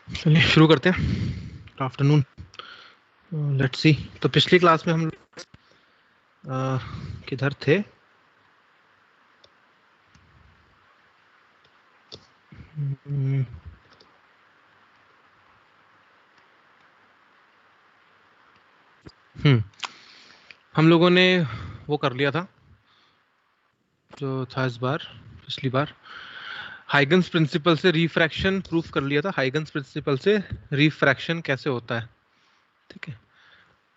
चलिए शुरू करते हैं। Good afternoon. Let's see. तो पिछली क्लास में हम किधर थे? हम लोगों ने वो कर लिया था जो था इस बार, पिछली बार हाइगन्स प्रिंसिपल से रिफ्रैक्शन प्रूफ कर लिया था। हाइगन्स प्रिंसिपल से रिफ्रैक्शन कैसे होता है, ठीक है।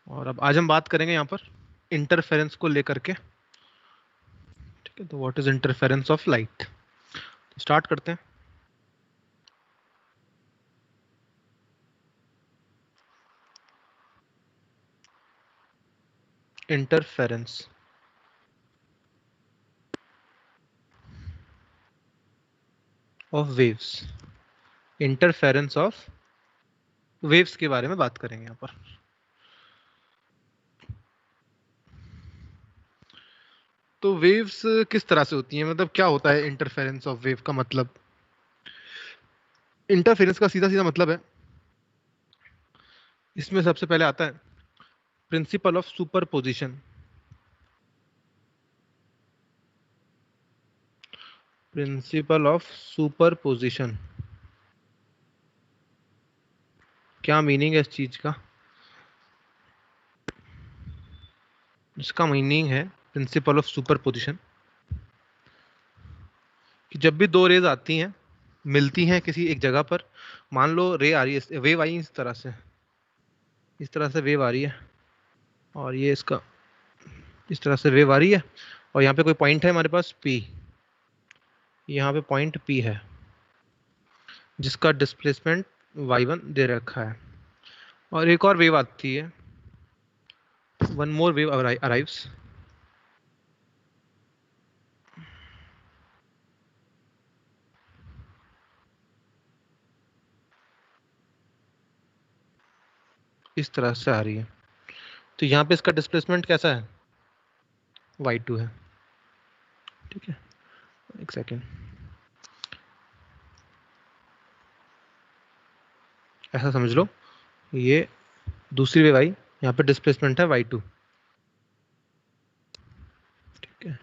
और अब आज हम बात करेंगे यहाँ पर इंटरफेरेंस को लेकर के, ठीक है। तो what is interference of light? Start करते हैं। Interference of waves, interference of waves के बारे में बात करेंगे यहाँ पर। तो वेव्स किस तरह से होती हैं, मतलब क्या होता है इंटरफेरेंस ऑफ वेव का मतलब? इंटरफेरेंस का सीधा सीधा मतलब है, इसमें सबसे पहले आता है principal of superposition. Principal of superposition, क्या मीनिंग है इस चीज का? इसका मीनिंग है प्रिंसिपल ऑफ सुपरपोजिशन कि जब भी दो रेज आती हैं, मिलती हैं किसी एक जगह पर, मान लो रे आ रही है, वेव आई इस तरह से, इस तरह से वेव आ रही है, और ये इसका इस तरह से वेव आ रही है, और यहाँ पे कोई पॉइंट है हमारे पास P, यहाँ पे पॉइंट P है जिसका डिस्प्लेसमेंट y1 दे रखा है, और एक और वेव आती है, वन मोर वेव अराइव्स, इस तरह से आ रही है। तो यहाँ पे इसका डिस्प्लेसमेंट कैसा है? y2 है, ठीक है। एक सेकेंड, ऐसा समझ लो, ये दूसरी वेव आई, यहाँ पे डिस्प्लेसमेंट है y2, ठीक है।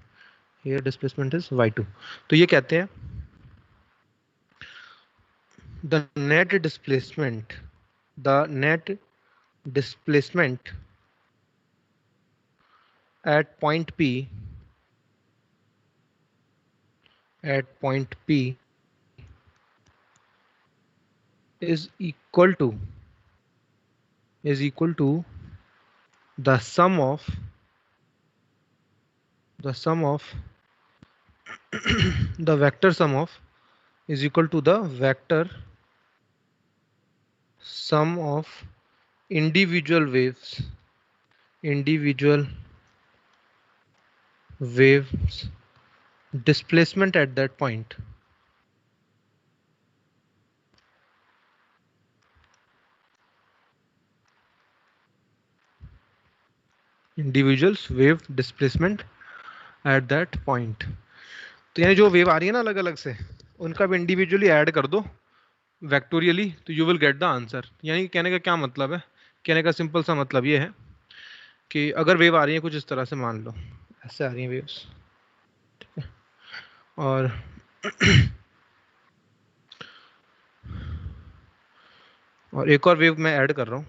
ये डिस्प्लेसमेंट इज y2। तो ये कहते हैं the net displacement, the net displacement at point P, at point P is equal to the sum of the vector sum of is equal to the vector sum of individual waves displacement at that point. Individuals wave displacement at that point. तो यानी जो wave आ रही है ना अलग अलग से, उनका भी इंडिविजुअली ऐड कर दो वेक्टोरियली, तो you will get the answer. यानी कहने का क्या मतलब है, कहने का सिंपल सा मतलब ये है कि अगर वेव आ रही है कुछ इस तरह से, मान लो ऐसे आ रही है वेव्स, और एक और वेव मैं ऐड कर रहा हूँ,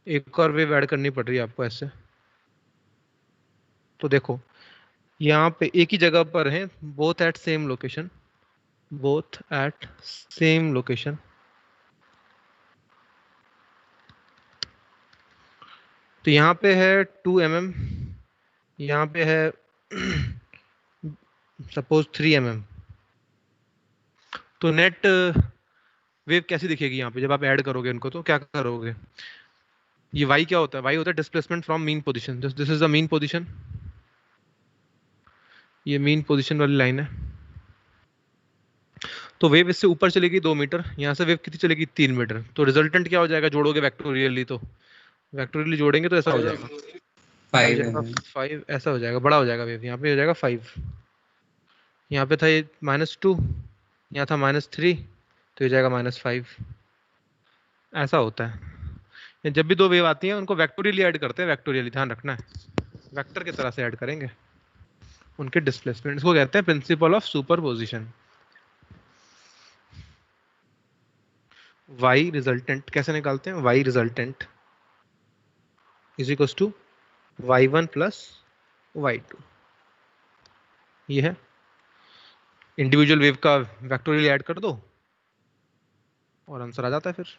एक और वेव ऐड करनी पड़ रही है आपको ऐसे। तो देखो यहाँ पे एक ही जगह पर है, both at same location, both at same location. तो यहाँ पे है 2 mm, यहाँ पे है सपोज 3 mm। तो नेट वेव कैसी दिखेगी यहाँ पे जब आप ऐड करोगे इनको, तो क्या करोगे, ये y क्या होता है, y होता है displacement from mean position, this is the mean position, ये मीन पोजीशन वाली लाइन है। तो वेव इससे ऊपर चलेगी 2 मीटर, यहाँ से वेव कितनी चलेगी 3 मीटर। तो रिजल्टेंट क्या हो जाएगा, जोड़ोगे वैक्टोरियली, तो वैक्टोरियली जोड़ेंगे तो ऐसा हो जाएगा, हो 5 जाएगा mm। 5, ऐसा हो जाएगा, बड़ा हो जाएगा वेव, यहाँ पे हो जाएगा 5। यहाँ पे था ये -2, यहाँ था -3, तो हो जाएगा -5। ऐसा होता है। ये जब भी दो वेव आती हैं उनको वेक्टोरियली ऐड करते हैं, वेक्टोरियली ध्यान रखना है, वेक्टर की तरह से ऐड करेंगे उनके डिस्प्लेसमेंट। इसको कहते हैं principle of superposition. y resultant कैसे निकालते हैं, y resultant is equal to y1 plus y2। ये है इंडिविजुअल वेव का वेक्टोरियल ऐड कर दो और आंसर आ जाता है फिर।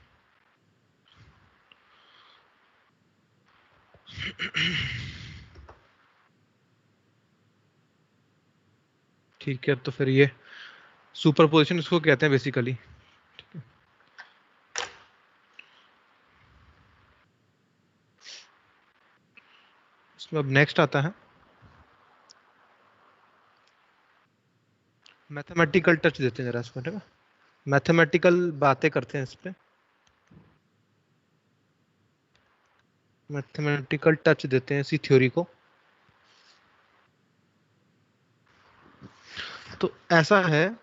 ठीक है, तो फिर ये सुपरपोजिशन इसको कहते हैं बेसिकली। इसमें अब नेक्स्ट आता है मैथमेटिकल टच, देते हैं जरा इसको, ठीक है, मैथमेटिकल बातें करते हैं इस पे, मैथमेटिकल टच देते हैं इसी थ्योरी को। तो ऐसा है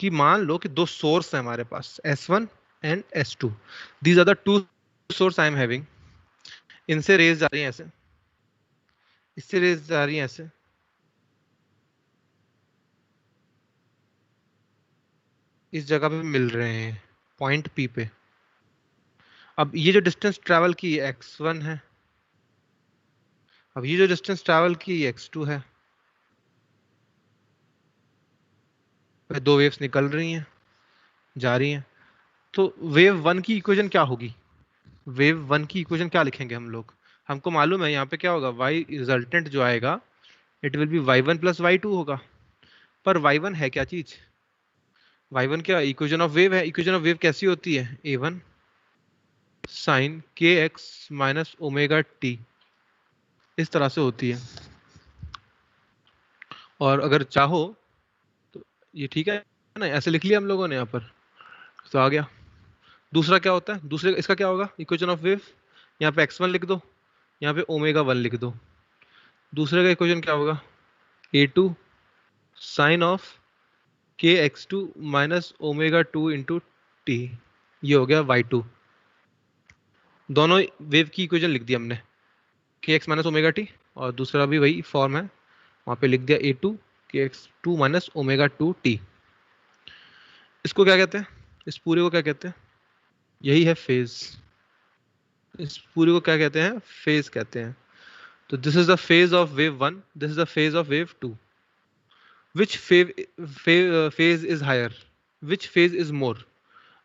कि मान लो कि दो सोर्स है हमारे पास, S1 and S2, these are the two source I am having. इनसे रेज जा रही है ऐसे, इससे रेज जा रही है ऐसे, इस जगह पे मिल रहे हैं पॉइंट P पे। अब ये जो डिस्टेंस ट्रैवल की x1 है, अब ये जो डिस्टेंस ट्रैवल की x2 है, दो वेव्स निकल रही हैं, जा रही हैं। तो वेव वन की इक्वेशन क्या होगी, वेव वन की इक्वेशन क्या लिखेंगे हम लोग, हमको मालूम है यहाँ पे क्या होगा, y रिजल्टेंट जो आएगा it will B y1 plus y2 होगा। पर y1 है क्या चीज, y1 क्या, इक्वेशन ऑफ वेव है। इक्वेशन ऑफ वेव कैसी होती है, a1 साइन के एक्स माइनस ओमेगा टी, इस तरह से होती है। और अगर चाहो तो ये ठीक है ना, ऐसे लिख लिया हम लोगों ने यहाँ पर, तो आ गया। दूसरा क्या होता है, दूसरे इसका क्या होगा इक्वेशन ऑफ वेव, यहाँ पे x1 लिख दो, यहाँ पे ओमेगा 1 लिख दो। दूसरे का इक्वेशन क्या होगा, a2 साइन ऑफ के x2 minus omega 2 into T, ये हो गया y2। दोनों वेव की इक्वेशन लिख दी हमने, के एक्स माइनस ओमेगा टी, और दूसरा भी वही फॉर्म है, वहाँ पे लिख दिया a2 के x2 माइनस ओमेगा 2 टी। इसको क्या कहते हैं, इस पूरे को क्या कहते हैं, यही है फेज। इस पूरे को क्या कहते हैं, फेज कहते हैं। तो this is the phase of wave one, this is the phase of wave two. Which phase is higher, which phase is more.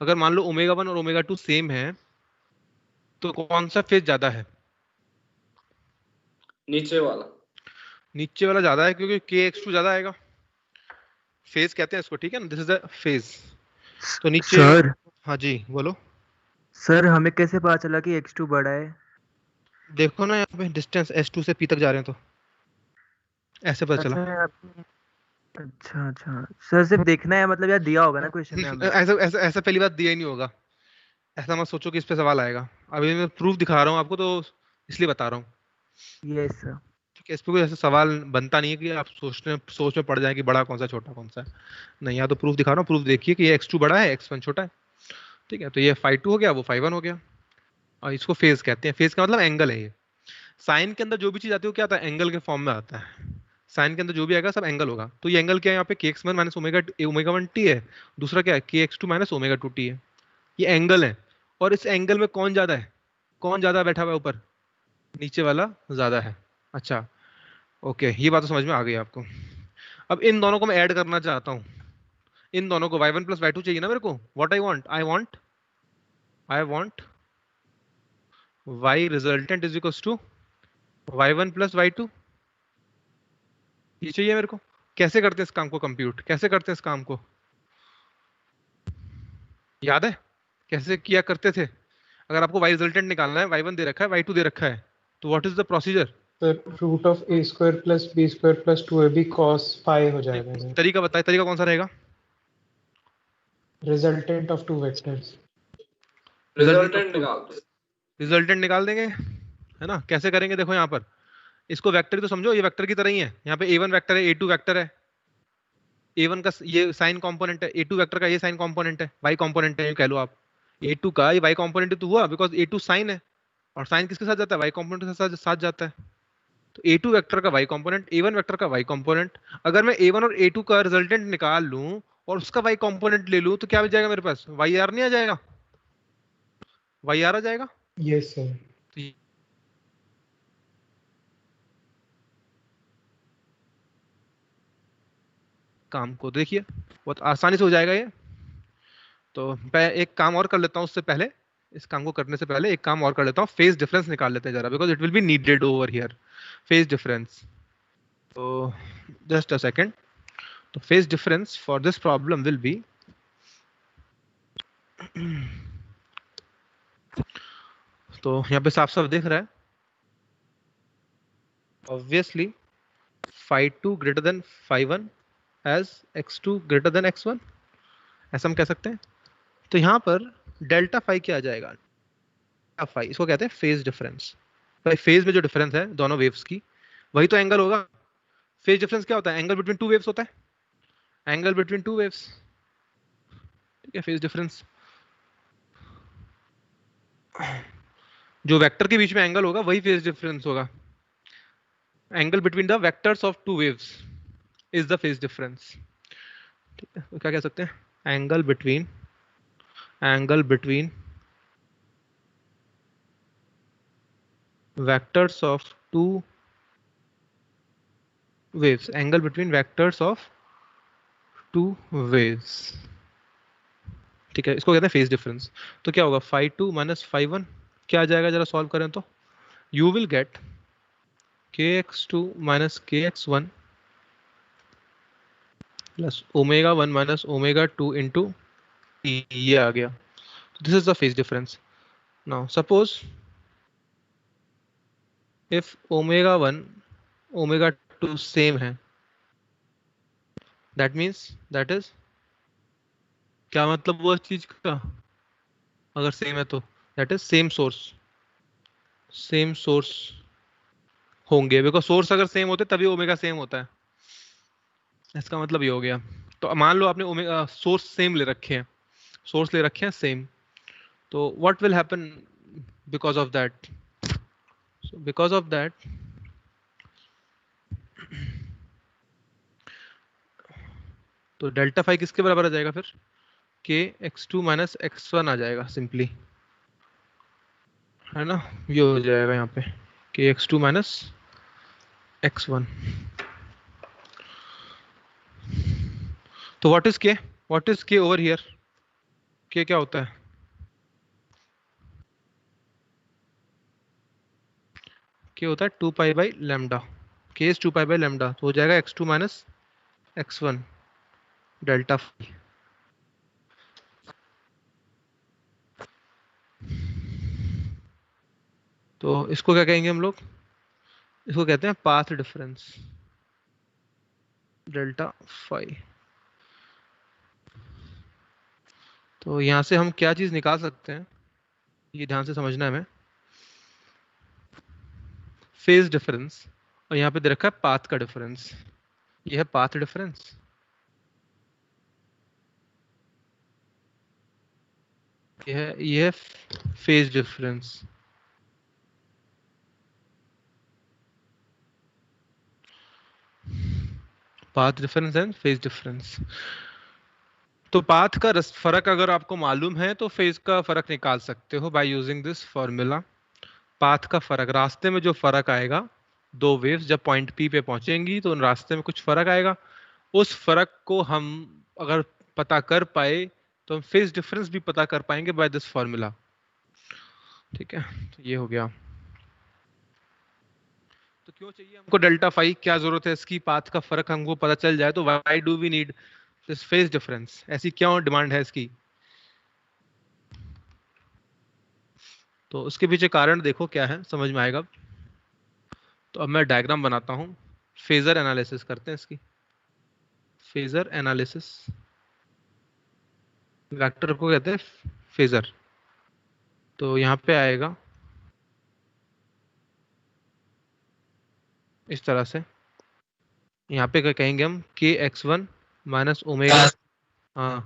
अगर मान लो ओमेगा 1 और ओमेगा 2 सेम है, तो कौन सा फेज ज्यादा है, नीचे वाला, नीचे वाला ज्यादा है, क्योंकि के एक्स टू ज्यादा आएगा। फेज कहते हैं इसको, ठीक है ना, दिस इज द फेज। तो नीचे, सर हाँ जी बोलो। सर हमें कैसे पता चला कि x2 बड़ा है? देखो ना यहाँ पे डिस्टेंस S2 से P तक जा रहे हैं, तो ऐसे पता चला। अच्छा अच्छा अच्छा सर, सिर्फ देखना है मतलब, यार दिया होगा ना क्वेश्चन में हमें। ऐसा ऐसा ऐसा पहली बात दिया ही नहीं होगा, ऐसा मत सोचो कि इस पे सवाल आएगा। अभी मैं प्रूफ दिखा रहा हूँ आपको, तो इसलिए बता रहा हूँ। Yes sir. इस पे कोई ऐसा सवाल बनता नहीं है कि आप सोच में पड़ जाए कि बड़ा कौन सा छोटा कौन सा है। नहीं, या तो प्रूफ दिखा रहा हूँ, प्रूफ देखिए कि ये x2 बड़ा है x1 छोटा है। ठीक है, तो ये phi 2 हो गया, वो phi 1 हो गया। और इसको फेज कहते हैं, फेज का मतलब एंगल है ये। साइन के अंदर जो भी चीज आती है वो क्या आता है, एंगल के फॉर्म में आता है। साइन के अंदर जो भी आएगा सब एंगल होगा। तो ये एंगल क्या है यहाँ पे, kx1 माइनस ओमेगा 1t है। दूसरा क्या है, kx2 माइनस ओमेगा 2t है। ये एंगल है। और इस एंगल में कौन ज्यादा है, कौन ज्यादा बैठा हुआ है ऊपर, नीचे वाला ज्यादा है। अच्छा, ओके, ये बात तो समझ में आ गई आपको। अब इन दोनों को मैं ऐड करना चाहता हूँ। इन दोनों को y1 प्लस y2 चाहिए ना मेरे को। What I want y resultant is equal to y1 plus y2। ये चाहिए मेरे को। कैसे करते हैं इस काम को, कंप्यूट कैसे करते हैं इस काम को, याद है कैसे किया करते थे? अगर आपको y रिजल्टेंट निकालना है, y1 दे रखा है, y2 दे रखा है, तो व्हाट इज द प्रोसीजर? तो root of A square plus B square plus 2ab cos phi हो जाएगा इधर। तरीका बताए, तरीका कौन सा रहेगा? Resultant of two vectors. Resultant निकाल देंगे, है ना। कैसे करेंगे, देखो यहाँ पर इसको वेक्टर तो समझो, ये वेक्टर की तरह ही है। यहाँ पे a1 वेक्टर है, a2 वेक्टर है। a1 का ये साइन कंपोनेंट है, a2 वेक्टर का ये साइन कंपोनेंट है, y कंपोनेंट है, ये कह लो आप। a2 का ये y कंपोनेंट तो हुआ बिकॉज a2 साइन है, और साइन किसके साथ जाता है, y कंपोनेंट के साथ जाता है। तो a2 वेक्टर का y कंपोनेंट, a1 वेक्टर का y कंपोनेंट। अगर मैं a1 और a2 का रिजल्टेंट निकाल लूं और उसका y कंपोनेंट ले लूं, तो क्या बच जाएगा मेरे पास, yr नहीं आ जाएगा, yr आ जाएगा। Yes sir. तो काम को देखिए बहुत आसानी से हो जाएगा ये। तो मैं एक काम और कर लेता हूँ उससे पहले, इस काम को करने से पहले एक काम और कर लेता हूँ, फेज डिफरेंस निकाल लेते हैं जरा, because it will be needed over here, phase difference. तो जस्ट अ सेकेंड। तो phase difference for this problem will be, तो यहाँ पे साफ साफ दिख रहा है, obviously phi 2 greater than phi 1 as x2 greater than x1, ऐसा हम कह सकते हैं। तो यहाँ पर डेल्टा फाई क्या आ जाएगा, फाई इसको कहते हैं फेज डिफरेंस। भाई फेज में जो डिफरेंस है दोनों वेव्स की, वही तो एंगल होगा। फेज डिफरेंस क्या होता है, एंगल बिटवीन टू वेव्स होता है, एंगल बिटवीन टू वेव्स। ठीक है, फेज डिफरेंस जो वेक्टर के बीच में एंगल होगा वही फेज डिफरेंस होगा। Angle between the vectors of two waves is the phase difference. ठीक है, तो क्या कह सकते हैं, angle between vectors of two waves, angle between vectors of two waves। ठीक है, इसको कहते हैं फेज डिफरेंस। तो क्या होगा, phi 2 माइनस phi 1 क्या आ जाएगा, जरा सॉल्व करें तो you will gate kx2 minus kx1 plus omega 1 minus omega 2 into ये आ गया। This is the phase difference. Now suppose if omega 1 omega 2 same है, दैट मीन्स दैट इज, क्या मतलब वो चीज का, अगर सेम है तो दैट इज सेम सोर्स होंगे, बिकॉज सोर्स अगर सेम होते तभी ओमेगा सेम होता है। इसका मतलब ये हो गया। तो मान लो आपने ओमेगा सोर्स सेम ले रखे हैं, सोर्स ले रखे हैं सेम, तो what will happen because of that, because of that तो डेल्टा फाई किसके बराबर आ जाएगा फिर, के x2 माइनस x1 आ जाएगा सिंपली, है ना। ये हो जाएगा यहाँ पे के x2 माइनस x1। तो व्हाट इज के ओवर हियर, के क्या होता है, के होता है 2 पाई बाई लैम्डा, के इज 2 पाई बाई लैम्डा, तो हो जाएगा x2 minus x1 delta phi. तो इसको क्या कहेंगे हम लोग, इसको कहते हैं पाथ डिफरेंस डेल्टा फाई। तो यहां से हम क्या चीज निकाल सकते हैं, ये ध्यान से समझना है हमें। फेज डिफरेंस और यहाँ पे दे रखा है पाथ का डिफरेंस। ये है पाथ डिफरेंस, ये है phase difference. Path difference and phase difference. तो पाथ का फर्क अगर आपको मालूम है तो फेज का फर्क निकाल सकते हो by using this formula. Path का फर्क, रास्ते में जो फर्क आएगा, दो वेव्स जब पॉइंट पी पे पहुंचेंगी तो उन रास्ते में कुछ फर्क आएगा, उस फर्क को हम अगर पता कर पाए तो हम फेज डिफरेंस भी पता कर पाएंगे बाय दिस फॉर्मूला। ठीक है, तो ये हो गया। तो क्यों चाहिए हमको डेल्टा फाई, क्या जरूरत है इसकी? पाथ का फर्क हमको पता चल जाए तो why do we need this phase difference? ऐसी क्यों डिमांड है इसकी? तो उसके पीछे कारण देखो क्या है, समझ में आएगा। तो अब मैं डायग्राम बनाता हूं, फेजर एनालिसिस करते हैं इसकी। फेजर एनालिसिस, वेक्टर को कहते हैं फेजर। तो यहाँ पे आएगा इस तरह से, यहाँ पे क्या कहेंगे हम, के एक्स वन माइनस ओमेगा। हाँ,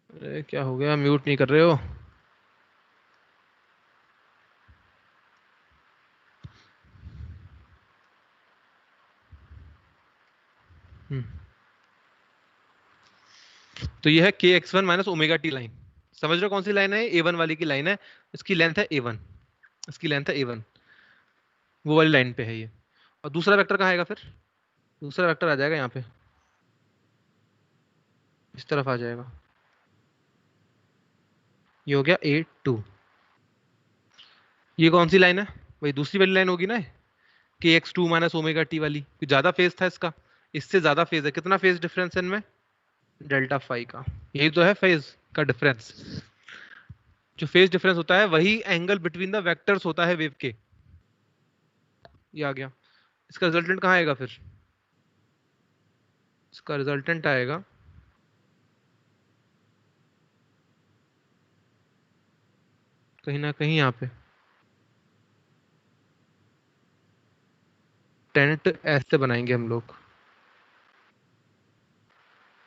अरे क्या हो गया, म्यूट नहीं कर रहे हो? तो ये है के X one minus omega T line. समझ रहे हो कौन सी लाइन है? ए वन वाली की लाइन है, इसकी लेंथ है ए वन, इसकी लेंथ है ए वन, वो वाली लाइन पे है ये। और दूसरा वेक्टर कहाँ आएगा फिर? दूसरा वेक्टर आ जाएगा यहाँ पे, इस तरफ आ जाएगा। ये हो गया A2। ये कौन सी लाइन है? वही दूसरी वाली लाइन होगी ना, के X two minus omega T वाली। ज्यादा फेज था इसका, इससे ज्यादा फेज है। कितना फेज डिफरेंस है इनमें? डेल्टा फाई का। यही तो है फेज का डिफरेंस। जो फेज डिफरेंस होता है वही एंगल बिटवीन द वेक्टर्स होता है वेव के। ये आ गया। इसका रिजल्टेंट कहाँ आएगा फिर? इसका रिजल्टेंट आएगा कहीं ना कहीं यहाँ पे। टेंट ऐसे बनाएंगे हम लोग,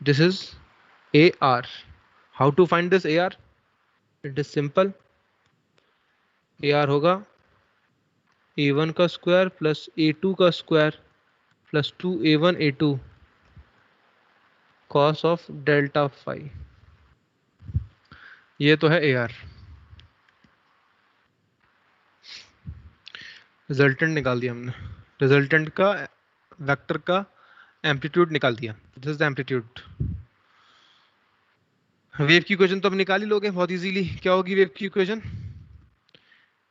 this is A R. How to find this A R? It is simple. A R होगा A1 का स्क्वायर प्लस A2 का square plus 2A1 A2 cos of delta phi. ये तो है ए आर। रिजल्टेंट निकाल दिया हमने, रिजल्टेंट का वेक्टर का एम्पलीट्यूड निकाल दिया। This is amplitude. वेव की इक्वेशन तो अब निकाल ही लोगे बहुत इजीली। क्या होगी वेव की इक्वेशन?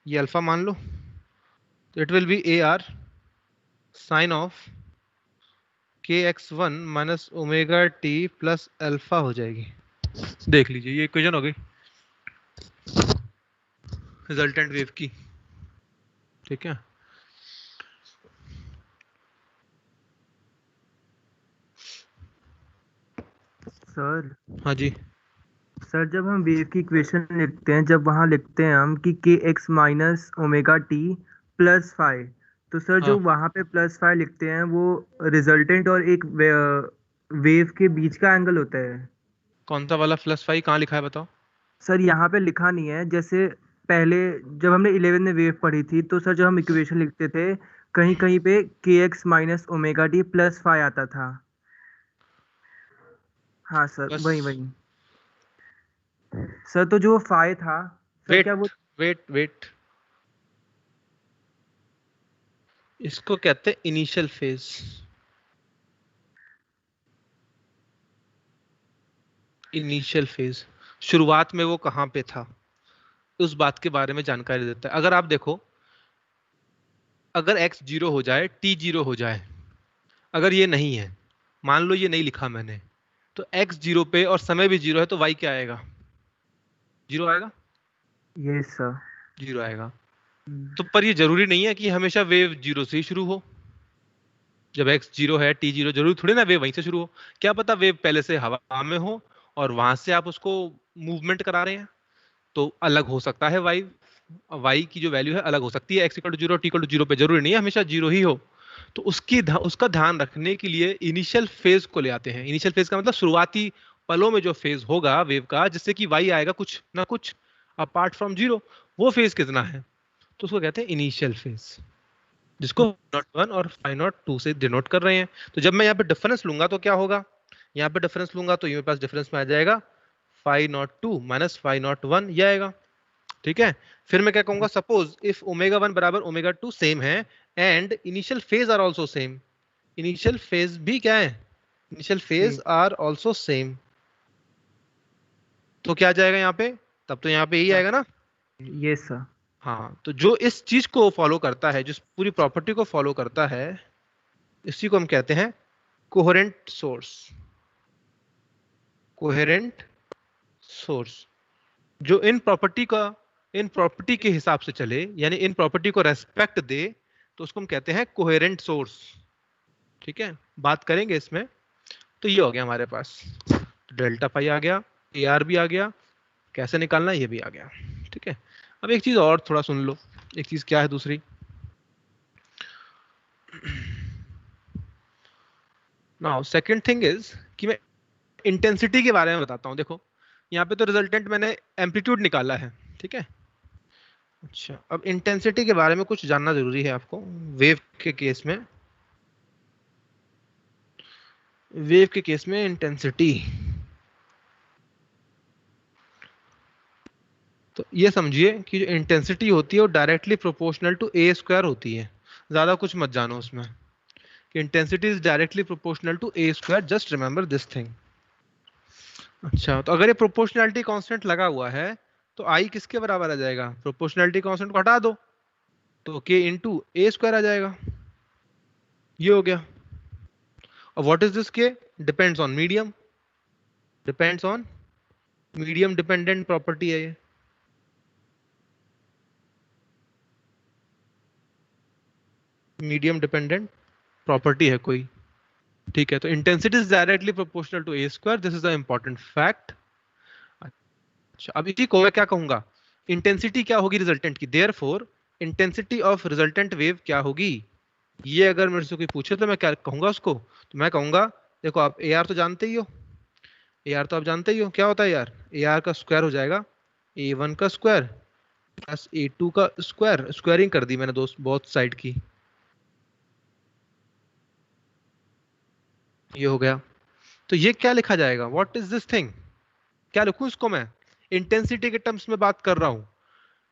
ये अल्फा मान लो, तो it will be A R sine of के X one minus omega T plus alpha हो जाएगी। देख लीजिए, ये इक्वेशन हो गई रिजल्टेंट वेव की। ठीक है, सर। हाँ जी। सर जब हम वेव की इक्वेशन लिखते हैं, जब वहाँ लिखते हैं हम कि के x minus omega T plus five, तो सर जो हाँ, वहाँ पे प्लस फाइव लिखते हैं वो रिजल्टेंट और एक वेव के बीच का एंगल होता है। कौन सा वाला प्लस फाइव कहाँ लिखा है बताओ? सर यहाँ पे लिखा नहीं है। जैसे पहले जब हमने 11 में वेव पढ़ी थी तो सर जब हम इक्वेशन लिखते थे कहीं कहीं पे के x minus omega T plus five आता था। हाँ सर, बस वही वही। सर तो जो फाइव था सर, क्या वो? वेट वेट, इसको कहते हैं इनिशियल फेज। इनिशियल फेज, शुरुआत में वो कहाँ पे था, उस बात के बारे में जानकारी देता है। अगर आप देखो, अगर x जीरो हो जाए, t जीरो हो जाए, अगर ये नहीं है, मान लो ये नहीं लिखा मैंने, तो x जीरो पे और समय भी जीरो है तो y क्या आएगा? जीरो आएगा। Yes sir. जीरो आएगा। तो पर ये जरूरी नहीं है कि हमेशा वेव जीरो से ही शुरू हो। जब x जीरो है, t जीरो, जरूरी थोड़ी ना वेव वहीं से शुरू हो। क्या पता वेव पहले से हवा में हो और वहां से आप उसको मूवमेंट करा रहे हैं, तो अलग हो सकता है वाई y की जो वैल्यू है अलग हो सकती है, x equal to 0 t equal to 0 पे जरूरी नहीं है हमेशा 0 ही हो। तो उसका ध्यान रखने के लिए इनिशियल फेज को ले आते हैं। इनिशियल फेज का मतलब शुरुआती पलों में जो फेज होगा वेव का, जिससे कि y आएगा कुछ ना कुछ अपार्ट फ्रॉम 0, वो फेज कितना है, तो उसको कहते हैं इनिशियल फेज, जिसको नॉट 1 और फाई नॉट 2 से डिनोट कर रहे हैं। तो जब मैं यहाँ पे डिफरेंस लूंगा तो क्या होगा, यहाँ पे डिफरेंस लूंगा तो ये मेरे पास डिफरेंस में आ जाएगा phi not 2 minus phi not 1 ये आएगा। ठीक है, फिर मैं क्या कहूंगा, सपोज इफ ओमेगा 1 बराबर ओमेगा 2 सेम है and initial phase are also same, initial phase भी क्या है, initial phase are also same, तो क्या आ जाएगा यहाँ पे, तब तो यहाँ पे यही आएगा ना। Yes sir. हाँ, तो जो इस चीज को फॉलो करता है, जिस पूरी प्रॉपर्टी को फॉलो करता है, इसी को हम कहते हैं कोहेरेंट सोर्स। कोहेरेंट सोर्स जो इन प्रॉपर्टी के हिसाब से चले, यानी इन प्रॉपर्टी को रेस्पेक्ट दे, तो उसको हम कहते हैं कोहेरेंट सोर्स। ठीक है, बात करेंगे इसमें। तो ये हो गया हमारे पास, डेल्टा पाई आ गया, ए आर भी आ गया, कैसे निकालना ये भी आ गया। ठीक है, अब एक चीज और थोड़ा सुन लो, एक चीज क्या है दूसरी, नाउ सेकंड थिंग इज कि मैं इंटेंसिटी के बारे में बताता हूं। देखो यहाँ पे तो रिजल्टेंट मैंने एम्पलीट्यूड निकाला है, ठीक है। अच्छा, अब इंटेंसिटी के बारे में कुछ जानना जरूरी है आपको। वेव के केस में, वेव के केस में इंटेंसिटी, तो ये समझिए कि जो इंटेंसिटी होती है वो directly proportional to A square होती है। ज्यादा कुछ मत जानो उसमें, कि intensity is directly proportional to A square, just remember this thing. अच्छा, तो अगर ये प्रोपोर्शनैलिटी कांस्टेंट लगा हुआ है तो आई किसके बराबर आ जाएगा, प्रोपोर्शनैलिटी कांस्टेंट को हटा दो तो के इंटू ए स्क्वायर आ जाएगा, ये हो गया। और व्हाट इज दिस के, depends on medium, depends on medium dependent property है ये। मीडियम डिपेंडेंट प्रॉपर्टी है कोई, ठीक है। तो intensity is directly proportional to A square, this is the important fact. अच्छा, अब इसी को मैं क्या कहूंगा, इंटेंसिटी क्या होगी रिजल्टेंट की, therefore intensity of resultant wave क्या होगी। ये अगर मेरे से कोई पूछे तो मैं क्या कहूंगा उसको, तो मैं कहूंगा, देखो आप ए आर तो जानते ही हो, ए आर तो आप जानते ही हो क्या होता है यार, ए आर का स्क्वायर हो जाएगा ए वन का स्क्वायर प्लस ए टू का स्क्वायर, स्क्वायरिंग कर दी मैंने दोस्त बहुत साइड की, ये हो गया। तो ये क्या लिखा जाएगा, व्हाट इज दिस थिंग, क्या लिखूं इसको मैं, इंटेंसिटी के टर्म्स में बात कर रहा हूं।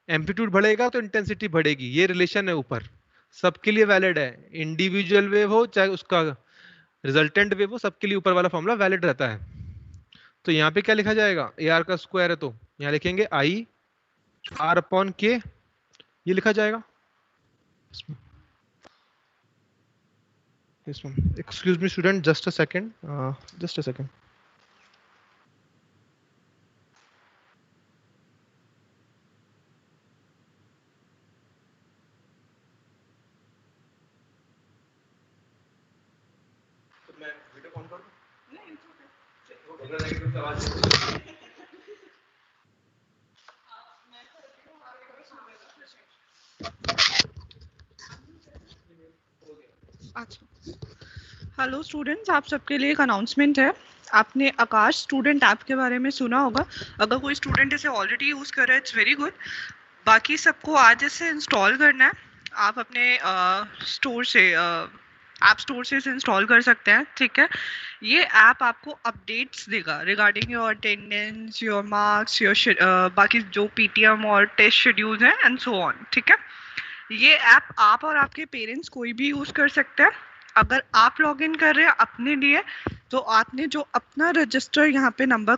एम्पलीट्यूड बढ़ेगा तो इंटेंसिटी बढ़ेगी, ये रिलेशन है ऊपर, सबके लिए वैलिड है, इंडिविजुअल वेव हो चाहे उसका रिजल्टेंट वेव हो, सबके लिए ऊपर वाला फॉर्मूला वैलिड रहता है। तो यहाँ पे क्या लिखा जाएगा, ए आर का स्क्वायर है तो यहाँ लिखेंगे आई आर अपॉन के, ये लिखा जाएगा। Excuse me student, just a second, just a second. अच्छा, हेलो स्टूडेंट्स, आप सबके लिए एक अनाउंसमेंट है। आपने आकाश स्टूडेंट ऐप के बारे में सुना होगा। अगर कोई स्टूडेंट इसे ऑलरेडी यूज़ कर रहा है, इट्स वेरी गुड। बाकी सबको आज इसे इंस्टॉल करना है। आप अपने स्टोर से, ऐप स्टोर से इसे इंस्टॉल कर सकते हैं, ठीक है। ये ऐप आपको अपडेट्स देगा regarding your attendance, your marks, your बाकी जो पीटीएम और टेस्ट शेड्यूल्स हैं एंड सो ऑन, ठीक है। ये ऐप आप और आपके पेरेंट्स कोई भी यूज़ कर सकते हैं। अगर आप लॉगिन कर रहे हैं अपने लिए, तो आपने जो अपना रजिस्टर यहाँ पे नंबर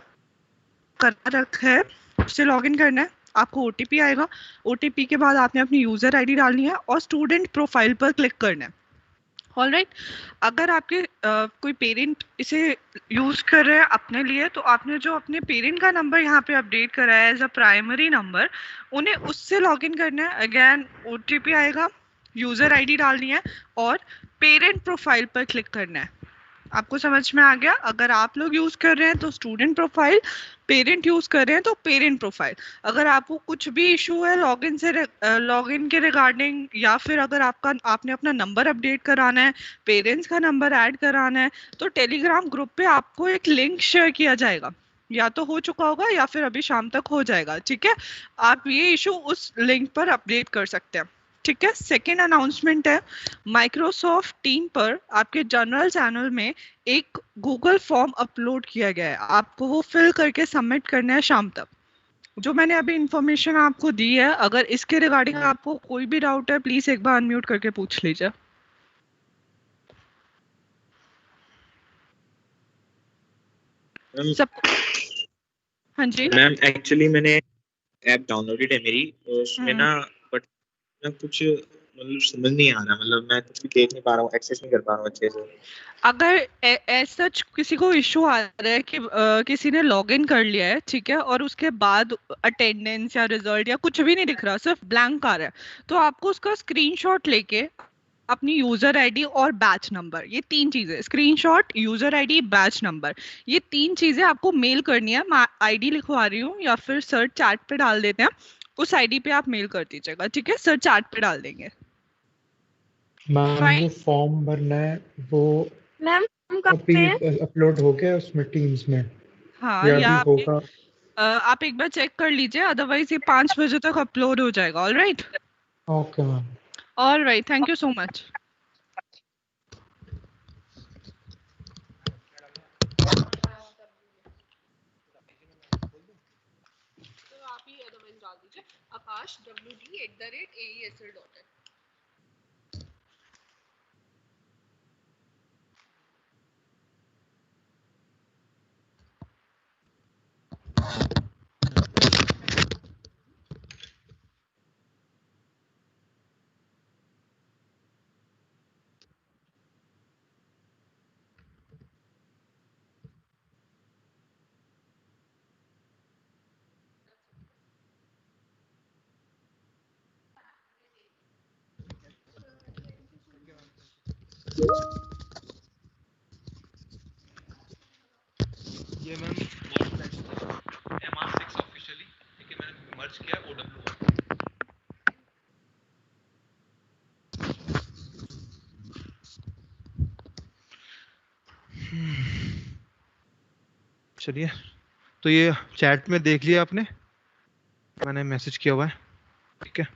कर रखा है उससे लॉगिन करना है। आपको ओटीपी आएगा, ओटीपी के बाद आपने अपनी यूज़र आईडी डालनी है और स्टूडेंट प्रोफाइल पर क्लिक करना है। ऑलराइट, अगर आपके कोई पेरेंट इसे यूज़ कर रहे हैं अपने लिए, तो आपने जो अपने पेरेंट का नंबर यहाँ पे अपडेट करा है एज अ प्राइमरी नंबर, उन्हें उससे लॉगिन करना है। अगेन ओटीपी आएगा, यूज़र आईडी डालनी है और पेरेंट प्रोफाइल पर क्लिक करना है। आपको समझ में आ गया? अगर आप लोग यूज कर रहे हैं तो स्टूडेंट प्रोफाइल, पेरेंट यूज कर रहे हैं तो पेरेंट प्रोफाइल। अगर आपको कुछ भी इशू है लॉगिन के रिगार्डिंग, या फिर अगर आपने अपना नंबर अपडेट कराना है, पेरेंट्स का नंबर ऐड कराना है, तो टेलीग्राम ग्रुप पे आपको एक लिंक शेयर किया जाएगा, या तो हो चुका होगा या फिर अभी शाम तक हो जाएगा। ठीक है, आप ये इशू उस लिंक पर अपडेट कर सकते हैं। ठीक है, सेकेंड अनाउंसमेंट है, माइक्रोसॉफ्ट टीम पर आपके जनरल चैनल में एक गूगल फॉर्म अपलोड किया गया है, आपको वो फिल करके सबमिट करना है शाम तक। जो मैंने अभी इंफॉर्मेशन आपको दी है, अगर इसके रिगार्डिंग आपको कोई भी डाउट है प्लीज एक बार अनम्यूट करके पूछ लीजिए। सब हाँ जी मैम, एक्चुअली मैंने ऐप डाउनलोडेड है मेरी, तो उसमें ना बट ना कुछ मतलब समझ नहीं आ रहा, मतलब मैं कुछ भी देख नहीं पा रहा हूँ, एक्सेस नहीं कर पा रहा हूँ अच्छे से। अगर सच किसी को इशू आ रहा है कि किसी ने लॉगिन कर लिया है, ठीक है, और उसके बाद अटेंडेंस या रिजल्ट या कुछ भी नहीं दिख रहा, सिर्फ ब्लैंक आ रहा है, तो आपको उसका स्क्रीनशॉट लेके अपनी यूजर आईडी और बैच नंबर, ये तीन चीजें, screenshot, user ID, batch number, ये तीन चीजें आपको मेल करनी है। मैं आईडी लिखवा रही हूँ या फिर सर चैट पे डाल देते हैं, उस आईडी पे आप मेल कर दीजिएगा। ठीक है, सर चैट पे डाल देंगे। Ma'am Fine. वो फॉर्म भरना है, वो मैम अभी अपलोड हो गया उसमें टीम्स में, हाँ, या या अभी होगा? आप एक बार चेक कर लीजिए, अदरवाइज ये 5 बजे तक अपलोड हो जाएगा। All right, okay ma'am. All right, thank you so much. आप ही अदरवाइज डाल दीजिए akash.wd@aesl.in। ये मैम MR6 ऑफिशियली, ठीक है, मैंने मर्ज किया OW1। चलिए, तो ये चैट में देख लिया आपने, मैंने मैसेज किया हुआ है, ठीक है।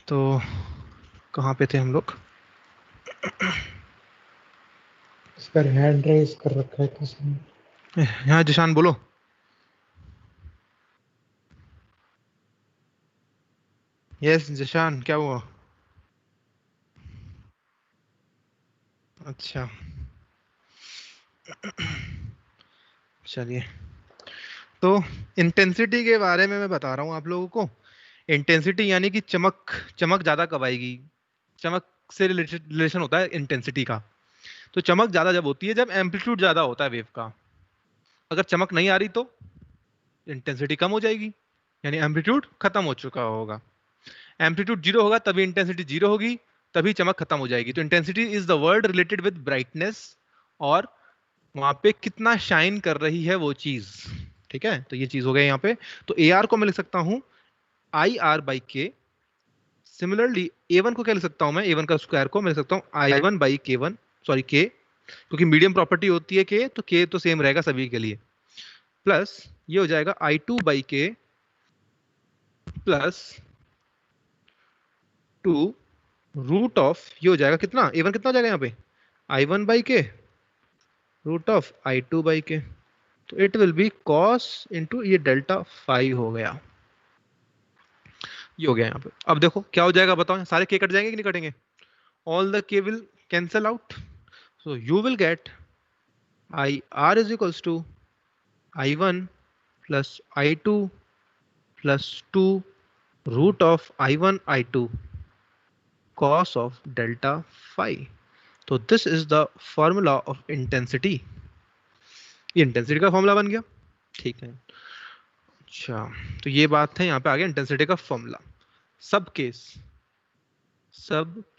तो कहाँ पे थे हम लोग? इस पर हैंड रेज कर रखा है किसी ने। यहाँ जिशान बोलो। यस जिशान, क्या हुआ? अच्छा, चलिए, तो इंटेंसिटी के बारे में मैं बता रहा हूँ आप लोगों को। इंटेंसिटी यानी कि चमक, चमक ज्यादा कब आएगी? चमक से रिलेशन होता है इंटेंसिटी का। तो चमक ज्यादा जब होती है जब एम्पलीट्यूड ज्यादा होता है वेव का। अगर चमक नहीं आ रही तो इंटेंसिटी कम हो जाएगी, यानी एम्पलीट्यूड खत्म हो चुका होगा। एम्पलीट्यूड जीरो होगा तभी इंटेंसिटी जीरो होगी, तभी चमक खत्म हो जाएगी। तो intensity is the word related with brightness, और वहां पे कितना शाइन कर रही है वो चीज, ठीक है। तो ये चीज हो गया यहाँ पे। तो ए आर को मैं लिख सकता हूँ IR/K। सिमिलरली A1 को क्या लिख सकता हूँ मैं? A1 का स्क्वायर को मैं लिख सकता हूँ I1/K1, सॉरी K, क्योंकि मीडियम प्रॉपर्टी होती है K, तो K तो सेम रहेगा सभी के लिए। प्लस ये हो जाएगा I2/K प्लस 2 रूट ऑफ, ये हो जाएगा कितना? A1 कितना हो जाएगा यहाँ पे? I1/K root of I2/K। तो it will be cos into ये डेल्टा फाई हो गया। ये हो गया यहाँ पे। अब देखो क्या हो जाएगा, बताओ, सारे के कट जाएंगे कि नहीं कटेंगे? All the K will cancel out, so you will get IR is equals to I1 plus I2 plus 2 root of I1 I2 cos of delta phi। तो this is the formula of intensity. ये intensity का formula बन गया। ठीक है। अच्छा, तो ये बात है, यहाँ पे आ गया इंटेंसिटी का फॉर्मूला। सब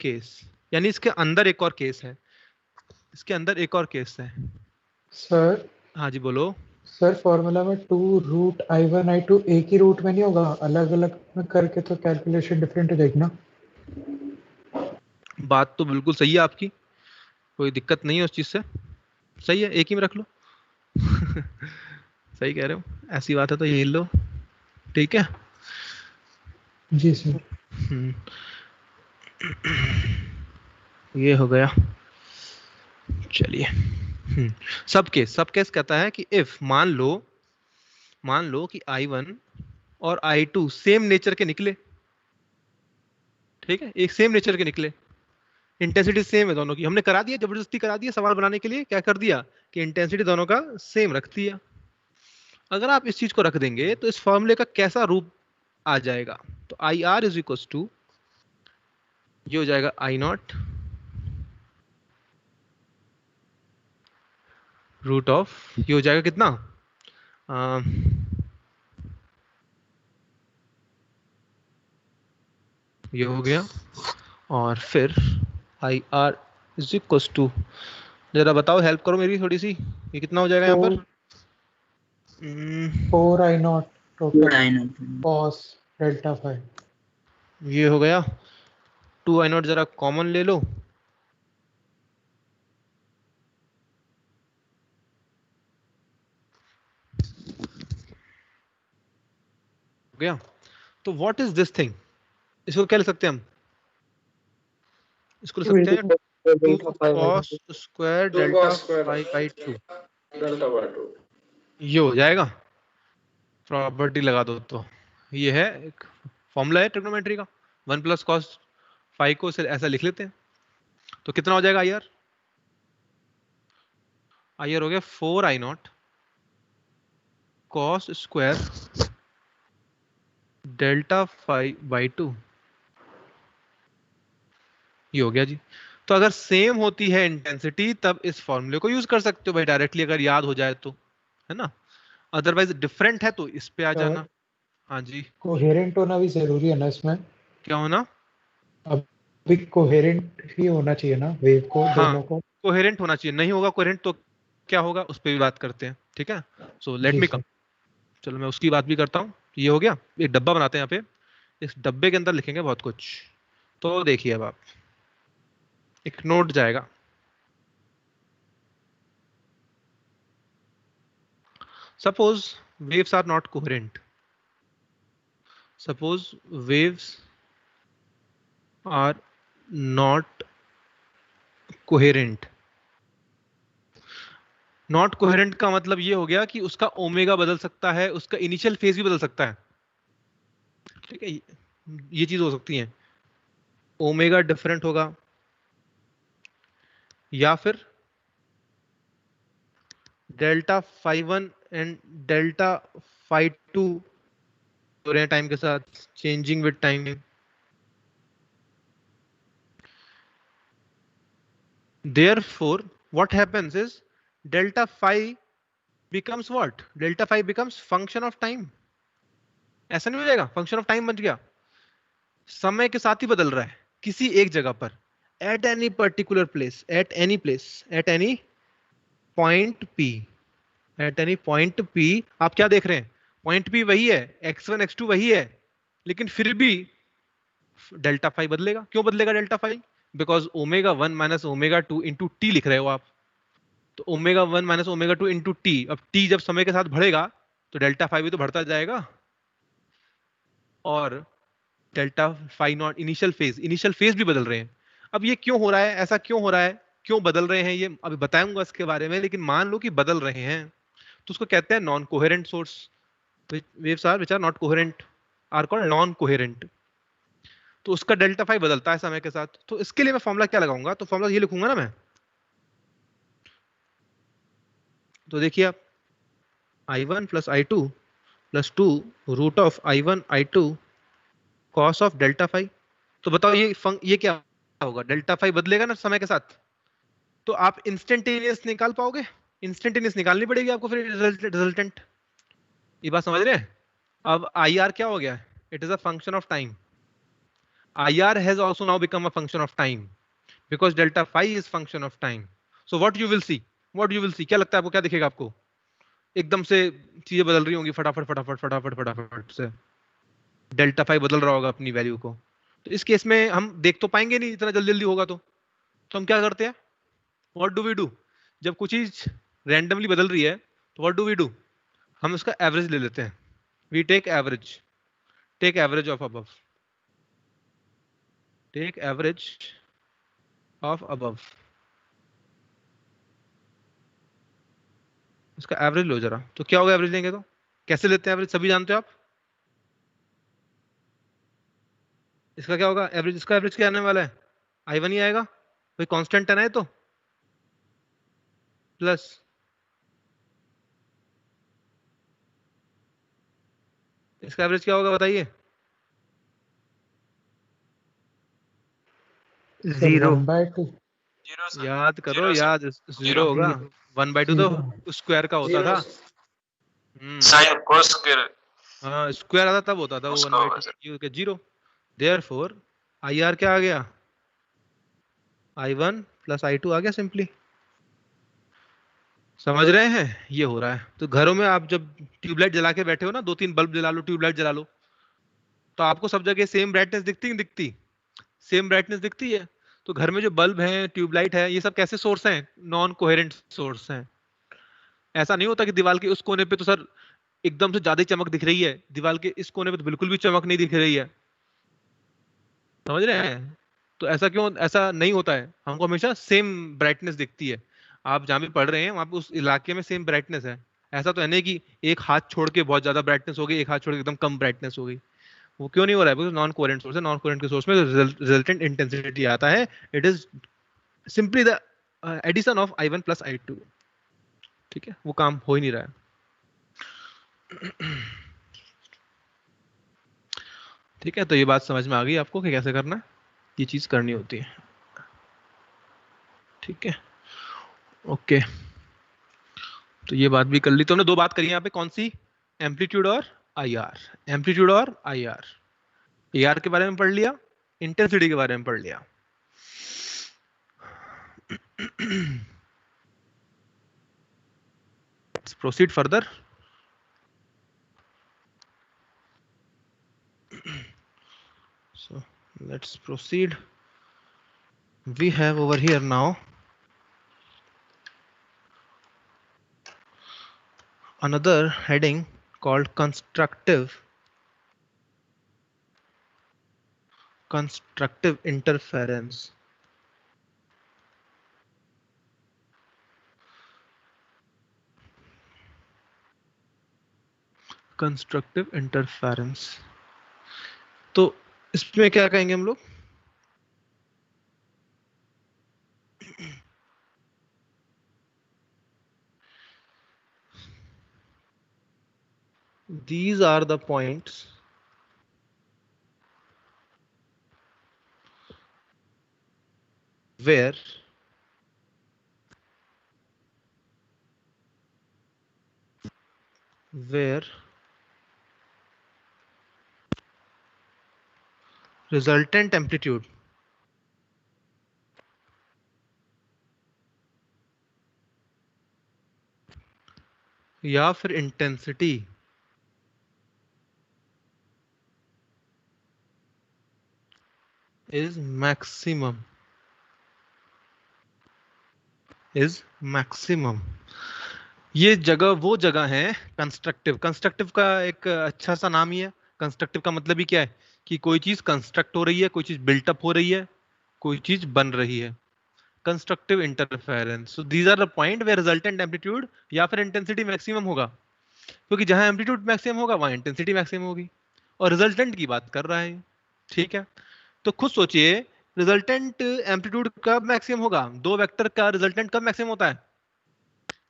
केस यानी इसके अंदर एक और केस है, इसके अंदर एक और केस है। सर हाँ जी बोलो। सर फॉर्मूला में 2√I1 I2 एक ही रूट में नहीं होगा, अलग अलग में करके तो कैलकुलेशन डिफरेंट हो जाएगी ना। बात तो बिल्कुल सही है आपकी, कोई दिक्कत नहीं है उस चीज से, सही है, एक ही में रख लो। सही कह रहे हो, ऐसी बात है तो ये लो, ठीक है। जी सर। हम्म, ये हो गया। चलिए, सब केस कहता है कि इफ मान लो कि I1 और I2 सेम नेचर के निकले, ठीक है, एक सेम नेचर के निकले, इंटेंसिटी सेम है दोनों की, हमने करा दिया, जबरदस्ती करा दिया सवाल बनाने के लिए, क्या कर दिया कि इंटेंसिटी दोनों का सेम रख दिया। अगर आप इस चीज को रख देंगे तो इस फॉर्मूले का कैसा रूप आ जाएगा, तो IR इज इक्वल टू, ये हो जाएगा I0 रूट ऑफ, ये हो जाएगा कितना, ये हो गया, और फिर IR इज इक्वल टू, जरा बताओ, हेल्प करो मेरी थोड़ी सी, ये कितना हो जाएगा यहाँ पर। 4I0 total cos delta phi. ये हो गया 2I0, जरा कॉमन ले लो, हो गया। तो व्हाट इज दिस थिंग, इसको क्या लिख सकते हैं हम, इसको लिख सकते हैं 2 cos square delta phi by 2, ये हो जाएगा, प्रॉपर्टी लगा दो तो ये है, एक फॉर्मूला है ट्रिग्नोमेट्री का, 1 प्लस कॉस फाई को ऐसा लिख लेते हैं, तो कितना हो जाएगा IR, IR हो गया 4I0 cos square delta phi by 2, ये हो गया जी। तो अगर सेम होती है इंटेंसिटी तब इस फॉर्मूले को यूज कर सकते हो भाई डायरेक्टली, अगर याद हो जाए तो, है ना, अदरवाइज डिफरेंट है तो इस पे आ जाना। हाँ जी, कोहेरेंट होना भी जरूरी है ना इसमें, क्या होना, अभी कोहेरेंट ही होना चाहिए ना वेव को, हाँ दोनों को। कोहेरेंट होना चाहिए, नहीं होगा कोहेरेंट तो क्या होगा उस पर भी बात करते हैं, ठीक है। सो लेट जी मी सर। कम, चलो मैं उसकी बात भी करता हूँ। ये हो गया, एक डब्बा बनाते हैं यहाँ पे, इस डब्बे के अंदर लिखेंगे बहुत कुछ, तो देखिए अब आप, एक नोट जाएगा, suppose waves are not coherent, suppose waves are not coherent, not coherent का मतलब ये हो गया कि उसका ओमेगा बदल सकता है, उसका इनिशियल फेज भी बदल सकता है, ठीक है, ये चीज हो सकती है, ओमेगा डिफरेंट होगा, या फिर delta phi 1 and delta phi 2 हो रहे हैं टाइम के साथ, changing with time. Therefore, what happens is delta phi becomes what? Delta phi becomes function of time. ऐसा नहीं हो जाएगा, फंक्शन ऑफ टाइम बन गया, समय के साथ ही बदल रहा है किसी एक जगह पर, at any particular place, at any place, at any point P, at any point P। आप क्या देख रहे हैं, पॉइंट P वही है, x1 x2 वही है, लेकिन फिर भी डेल्टा फाई बदलेगा। क्यों बदलेगा delta phi, because omega 1 minus omega 2 into t लिख रहे हो आप, तो omega 1 minus omega 2 into t, अब टी जब समय के साथ बढ़ेगा तो डेल्टा फाई भी तो बढ़ता जाएगा, और delta phi not initial phase भी बदल रहे हैं। अब ये क्यों हो रहा है, ऐसा क्यों हो रहा है, क्यों बदल रहे हैं, ये अभी बताऊंगा इसके बारे में, लेकिन मान लो कि बदल रहे हैं तो उसको कहते हैं non coherent source, waves are which are not coherent are called non coherent. तो उसका डेल्टा फाई बदलता है समय के साथ, तो इसके लिए मैं फॉर्मूला क्या लगाऊंगा, तो फॉर्मूला ये लिखूंगा ना मैं, तो देखिए आप, I1 plus I2 plus 2 root of I1 I2 cos of delta phi. तो बताओ ये क्या होगा, डेल्टा फाई बदलेगा ना समय के साथ, तो आप इंस्टेंटेनियस निकाल पाओगे, इंस्टेंटेनियस निकालनी पड़ेगी आपको फिर रिजल्टेंट, ये बात समझ रहे हैं? अब आई आर क्या हो गया? It is a function of time. I R has also now become a function of time because delta phi is function of time. So what you will see, what you will see, क्या लगता है आपको, क्या दिखेगा आपको? एकदम से चीजें बदल रही होंगी फटाफट फटाफट फटाफट फटाफट से. डेल्टा फाई बदल रहा होगा अपनी वैल्यू को. तो इस केस में हम देख तो पाएंगे नहीं इतना जल्दी जल्दी होगा. तो हम क्या करते हैं? What do we do? जब कुछ चीज रैंडमली बदल रही है तो व्हाट डू वी डू? हम उसका एवरेज ले लेते हैं. We take average. Take average of above. Take average of above. इसका एवरेज लो जरा. तो क्या होगा एवरेज लेंगे तो? कैसे लेते हैं एवरेज, सभी जानते हो आप? इसका क्या होगा एवरेज? इसका एवरेज क्या आने वाला है? I1 ही आएगा. कोई कांस्टेंट है ना ये तो, प्लस इसका एवरेज क्या होगा बताइए? 0. 1/2. याद करो, याद. जीरो होगा. 1/2 तो स्क्वायर का होता था. Sine cos square. हाँ, स्क्वायर आता तब होता था वो 1/2 के. जीरो. देयरफॉर आई आर क्या आ गया? I1 प्लस I2 आ गया सिंपली. समझ रहे हैं? ये हो रहा है. तो घरों में आप जब ट्यूबलाइट जला के बैठे हो ना, 2-3 बल्ब जला लो, ट्यूबलाइट जला लो, तो आपको सब जगह सेम ब्राइटनेस दिखती नहीं दिखती? सेम ब्राइटनेस दिखती है. तो घर में जो बल्ब है, ट्यूबलाइट है, ये सब कैसे सोर्स हैं? नॉन कोहेरेंट सोर्स हैं. ऐसा नहीं होता कि दीवार के उस कोने पे तो सर एकदम से ज्यादा चमक दिख रही है, दीवार के इस कोने पे तो बिल्कुल भी चमक नहीं दिख रही है. समझ रहे हैं? तो ऐसा क्यों? ऐसा नहीं होता है. हमको हमेशा सेम ब्राइटनेस दिखती है. आप जहाँ भी पढ़ रहे हैं वहां पे उस इलाके में सेम ब्राइटनेस है. ऐसा तो है नहीं कि एक हाथ छोड़ के बहुत ज्यादा ब्राइटनेस हो गई, एक हाथ छोड़ के एकदम कम ब्राइटनेस हो गई. वो क्यों नहीं हो रहा है? बिकॉज नॉन कोहेरेंट सोर्स है. नॉन कोहेरेंट के सोर्स में रिजल्टेंट इंटेंसिटी आता है. It is simply the addition of I1 plus I2. ठीक है, वो काम हो ही नहीं रहा है. ठीक है, तो ये बात समझ में आ गई आपको कि कैसे करना है, ये चीज करनी होती है. ठीक है, ओके. तो ये बात भी कर ली. तो हमने दो बात करी यहाँ पे, कौन सी? एम्पलीट्यूड और आई आर. एम्पलीट्यूड और आई आर. ए आर के बारे में पढ़ लिया, इंटेंसिटी के बारे में पढ़ लिया. Let's proceed further. So let's proceed. We have over here now another heading called constructive interference. Constructive interference. तो इसमें क्या कहेंगे हम लोग? These are the points where resultant amplitude या फिर इंटेंसिटी is maximum. ये जगह वो जगह है कंस्ट्रक्टिव. कंस्ट्रक्टिव का एक अच्छा सा नाम ही है. कंस्ट्रक्टिव का मतलब ही क्या है? कि कोई चीज कंस्ट्रक्ट हो रही है, कोई चीज बिल्टअप हो रही है, कोई चीज बन रही है. Constructive interference. So these are the point where resultant amplitude या फिर इंटेंसिटी मैक्सिमम होगा. क्योंकि जहां एम्पलीट्यूड मैक्सिमम होगा वहां इंटेंसिटी मैक्सिमम होगी. और रिजल्टेंट की बात कर रहा है. ठीक है, तो खुद सोचिए, रिजल्टेंट एम्पलीट्यूड कब मैक्सिमम होगा? दो वेक्टर का रिजल्टेंट कब मैक्सिमम होता है?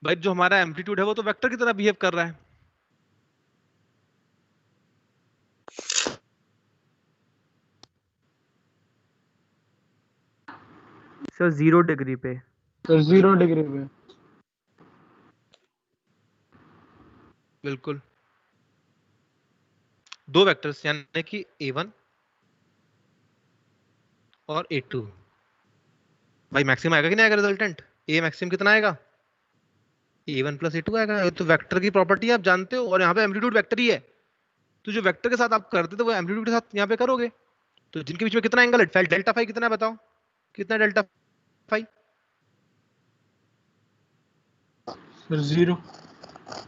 भाई जो हमारा एम्पलीट्यूड है वो तो वेक्टर की तरह बिहेव कर रहा है. सर 0 डिग्री पे. तो 0 डिग्री पे. बिल्कुल. दो वेक्टर्स यानी कि A1 और A2। भाई मैक्सिमम आएगा कि नहीं आएगा रिजल्टेंट? ए मैक्सिमम कितना आएगा? A1 प्लस A2 आएगा। ये तो वेक्टर की प्रॉपर्टी आप जानते हो, और यहाँ पे एम्पलीट्यूड वेक्टर ही है, तो जो वेक्टर के साथ आप करते थे वो एम्पलीट्यूड के साथ यहाँ पे करोगे। तो जिनके बीच में कितना एंगल है? डेल्टा फाई कितना है बताओ? कितना डेल्टा फाई? फिर 0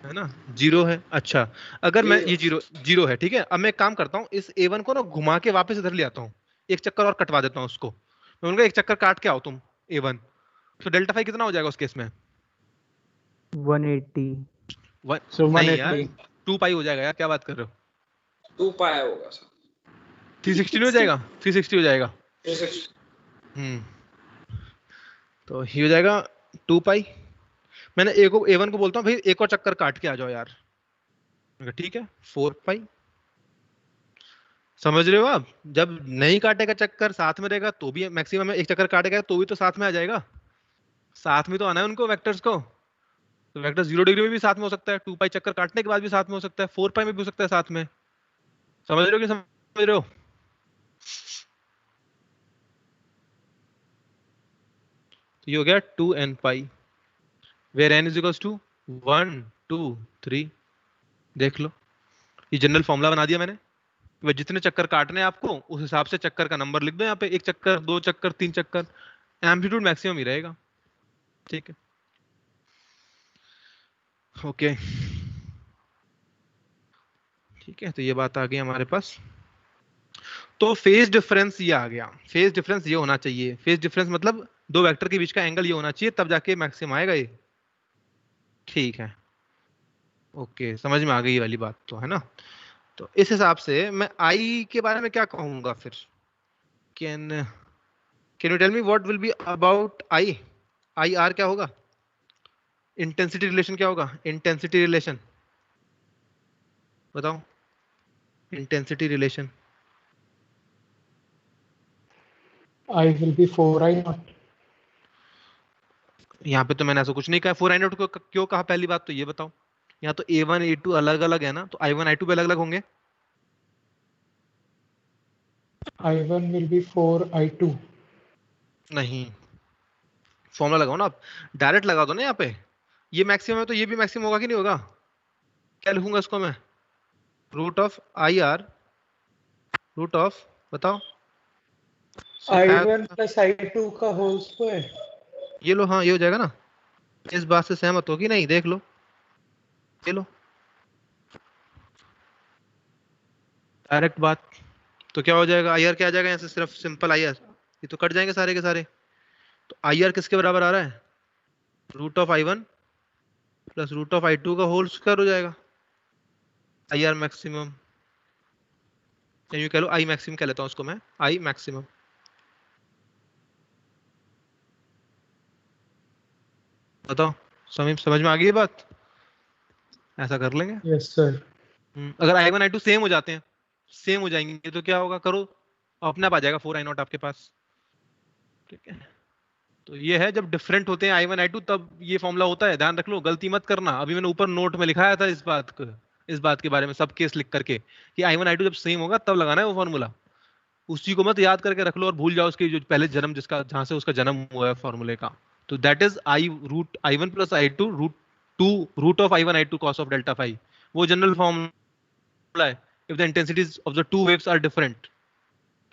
है ना, 0 है। अच्छा, अगर मैं ये 0 0 है, ठीक है। अब मैं एक काम करता हूँ, इस A1 को ना घुमा के वापस इधर ले आता हूँ, एक चक्कर और कटवा देता हूँ उसको। मैं उनका एक चक्कर काट के आओ तुम A1, तो डेल्टा फाई कितना हो जाएगा उस केस में? 180। सो नहीं यार, 180 2 पाई हो जाएगा यार, क्या बात कर रहे हो? 2 पाया होगा सर। 360 नहीं हो जाएगा? 360 हो जाएगा। 360 तो ये हो जाएगा 2 पाई। मैंने A1 को बोलता हूँ भाई एक और चक्कर काट के आ जाओ यार। मैंने कहा, ठीक है, 4 पाई। समझ रहे हो आप? जब नहीं काटेगा चक्कर, साथ में रहेगा तो भी मैक्सिमम में, एक चक्कर काटेगा तो भी तो साथ में आ जाएगा। साथ में तो आना है उनको वेक्टर्स को। तो वेक्टर 0 डिग्री में भी साथ में हो सकता है, 2 पाई चक्कर काटने के बाद भी साथ में हो सकता है, 4 पाई में भी हो सकता है साथ में। समझ रहे हो कि समझ रहे हो? तो ये हो गया 2n pi, where n is equals to 1 2 3। देख लो, ये जनरल फॉर्मूला बना दिया मैंने। वह जितने चक्कर काटने हैं आपको, उस हिसाब से चक्कर का नंबर लिख दो यहाँ पे, एक चक्कर, 2 चक्कर, 3 चक्कर, एम्पलीट्यूड मैक्सिमम ही रहेगा। ठीक है, ओके, ठीक है। तो ये बात आ गई हमारे पास। तो फेज डिफरेंस ये आ गया। फेज डिफरेंस ये होना चाहिए। फेज डिफरेंस मतलब दो वेक्टर के बीच का एंगल ये होना चाहिए, तब जाके मैक्सिमम आएगा ये। ठीक है, ओके, समझ में आ गई ये वाली बात तो, है ना। तो इस हिसाब से मैं आई के बारे में क्या कहूंगा फिर? Can can you tell me what will be about I? I R क्या होगा? इंटेंसिटी रिलेशन क्या होगा? इंटेंसिटी रिलेशन बताओ। Intensity relation I will be 4I0 यहाँ पे तो मैंने ऐसा कुछ नहीं कहा। 4i0 को क्यों कहा पहली बात तो ये बताओ। यहाँ तो A1 A2 अलग अलग है ना, तो I1 I2 भी अलग अलग होंगे। I1 will be 4I2 नहीं, फॉर्मूला लगाओ ना आप, डायरेक्ट लगा दो ना यहाँ पे। ये मैक्सिमम है तो ये भी मैक्सिमम होगा कि नहीं होगा? क्या लिखूंगा इसको मैं? Root of I R, root of, बताओ। I1 plus I2 का होल स्क्वायर। ये लो, हाँ ये हो जाएगा ना। इस बात से सहमत हो कि नहीं? देख लो, ये लो, डायरेक्ट बात। तो क्या हो जाएगा? आई आर क्या आ जाएगा यहाँ से? सिर्फ सिंपल आई आर, ये तो कट जाएंगे सारे के सारे। तो आई आर किसके बराबर आ रहा है? Root of I1 plus root of I2 का होल स्क्वायर हो जाएगा। आई आर मैक्सिमम, या यूं कह लो आई मैक्सिमम कह लेता हूं उसको मैं, आई मैक्सिमम। बताओ, समझ में आ गई ये बात? ऐसा कर लेंगे। Yes sir. अगर I1 I2 सेम हो जाते हैं, सेम हो जाएंगे, तो क्या होगा? करो, अपने आप आ जाएगा 4I0 आपके पास। ठीक है, तो ये है जब डिफरेंट होते हैं I1 I2 तब ये फॉर्मूला होता है। ध्यान रख लो, गलती मत करना। अभी मैंने ऊपर नोट में लिखाया था इस बात के बारे में सब केस लिख करके कि I1 I2 जब सेम होगा तब लगाना है वो फॉर्मूला। उसी को मत याद करके रख लो और भूल जाओ उसके जो पहले जन्म, जिसका जहां से उसका जन्म हुआ है फॉर्मूले का। तो that is I1 plus I2 root of I1 I2 cos of delta phi. वो जनरल फॉर्मूला है if the intensities of the two waves are different.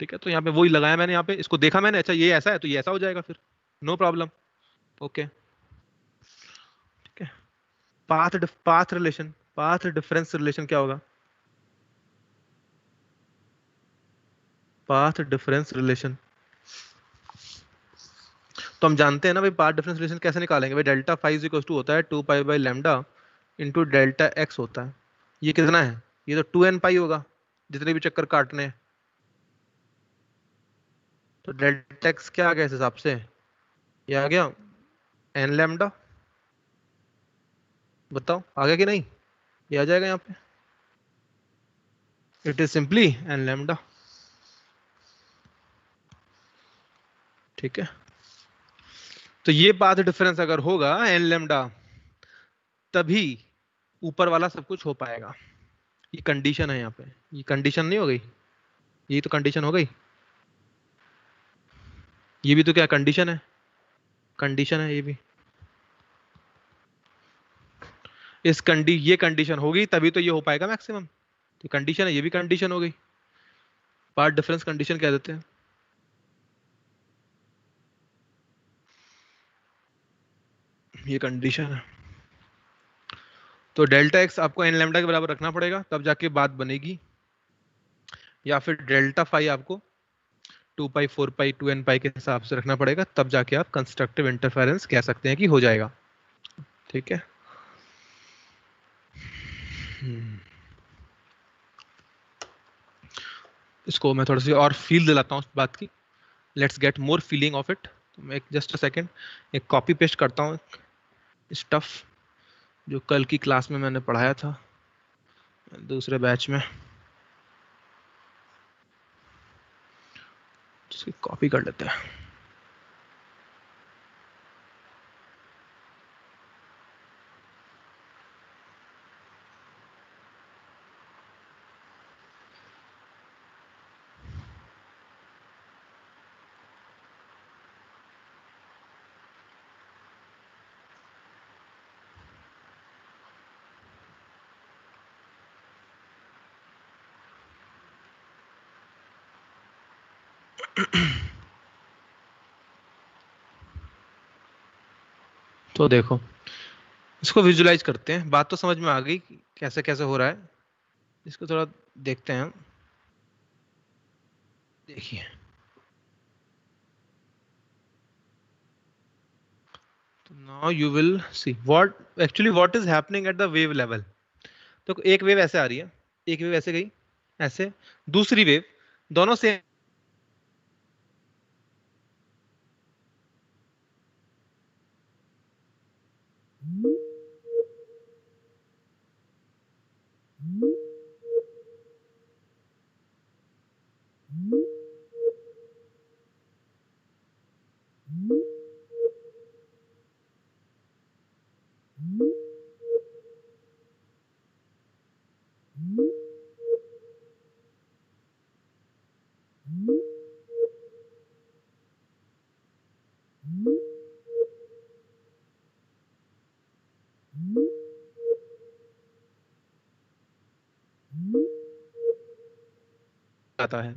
ठीक है, तो यहाँ पे वही लगाया मैंने, यहाँ पे इसको देखा मैंने, अच्छा ये ऐसा है तो ये ऐसा हो जाएगा फिर, नो प्रॉब्लम। ओके, ठीक है। Path relation, path difference relation क्या होगा? पाथ डिफरेंस रिलेशन तो हम जानते हैं ना भाई। पाथ डिफरेंस रिलेशन कैसे निकालेंगे भाई? डेल्टा फाई इक्वल टू होता है 2 pi by lambda into delta x होता है। ये कितना है? ये तो 2n पाई होगा जितने भी चक्कर काटने हैं। तो डेल्टा एक्स क्या आ गया इस हिसाब से? ये आ गया n लैम्डा। बताओ आ गया कि नहीं? ये आ जाएगा यहाँ पे, it is simply n lambda. ठीक है, तो ये पाथ डिफरेंस अगर होगा n लैम्डा, तभी ऊपर वाला सब कुछ हो पाएगा। ये कंडीशन है यहाँ पे, ये कंडीशन नहीं हो गई, ये तो कंडीशन हो गई, ये भी तो क्या कंडीशन है, कंडीशन है ये भी। ये कंडीशन होगी तभी तो ये हो पाएगा मैक्सिमम, तो कंडीशन है, ये भी कंडीशन हो गई, पार्ट डिफरेंस कंडीशन कह देते हैं। ये कंडीशन है, तो डेल्टा एक्स आपको एन लैम्डा के बराबर रखना पड़ेगा तब जाके बात बनेगी, या फिर डेल्टा फाई आपको 2 पाई 4 पाई 2n पाई के हिसाब से रखना पड़ेगा, तब जाके आप कंस्ट्रक्टिव इंटरफेरेंस कह सकते हैं कि हो जाएगा। ठीक है, इसको मैं थोड़ा सी और फील दिलाता हूँ उस बात की, let's get more feeling of it. मैं जस्ट अ सेकेंड एक कॉपी पेस्ट करता हूँ स्टफ जो कल की क्लास में मैंने पढ़ाया था दूसरे बैच में, इसकी कॉपी कर लेते हैं। तो देखो इसको विजुलाइज करते हैं, बात तो समझ में आ गई कैसे कैसे हो रहा है, इसको थोड़ा देखते हैं। देखिए तो now you will see what is happening at the wave level. तो एक वेव ऐसे आ रही है, एक वेव ऐसे गई, ऐसे दूसरी वेव, दोनों से आता है।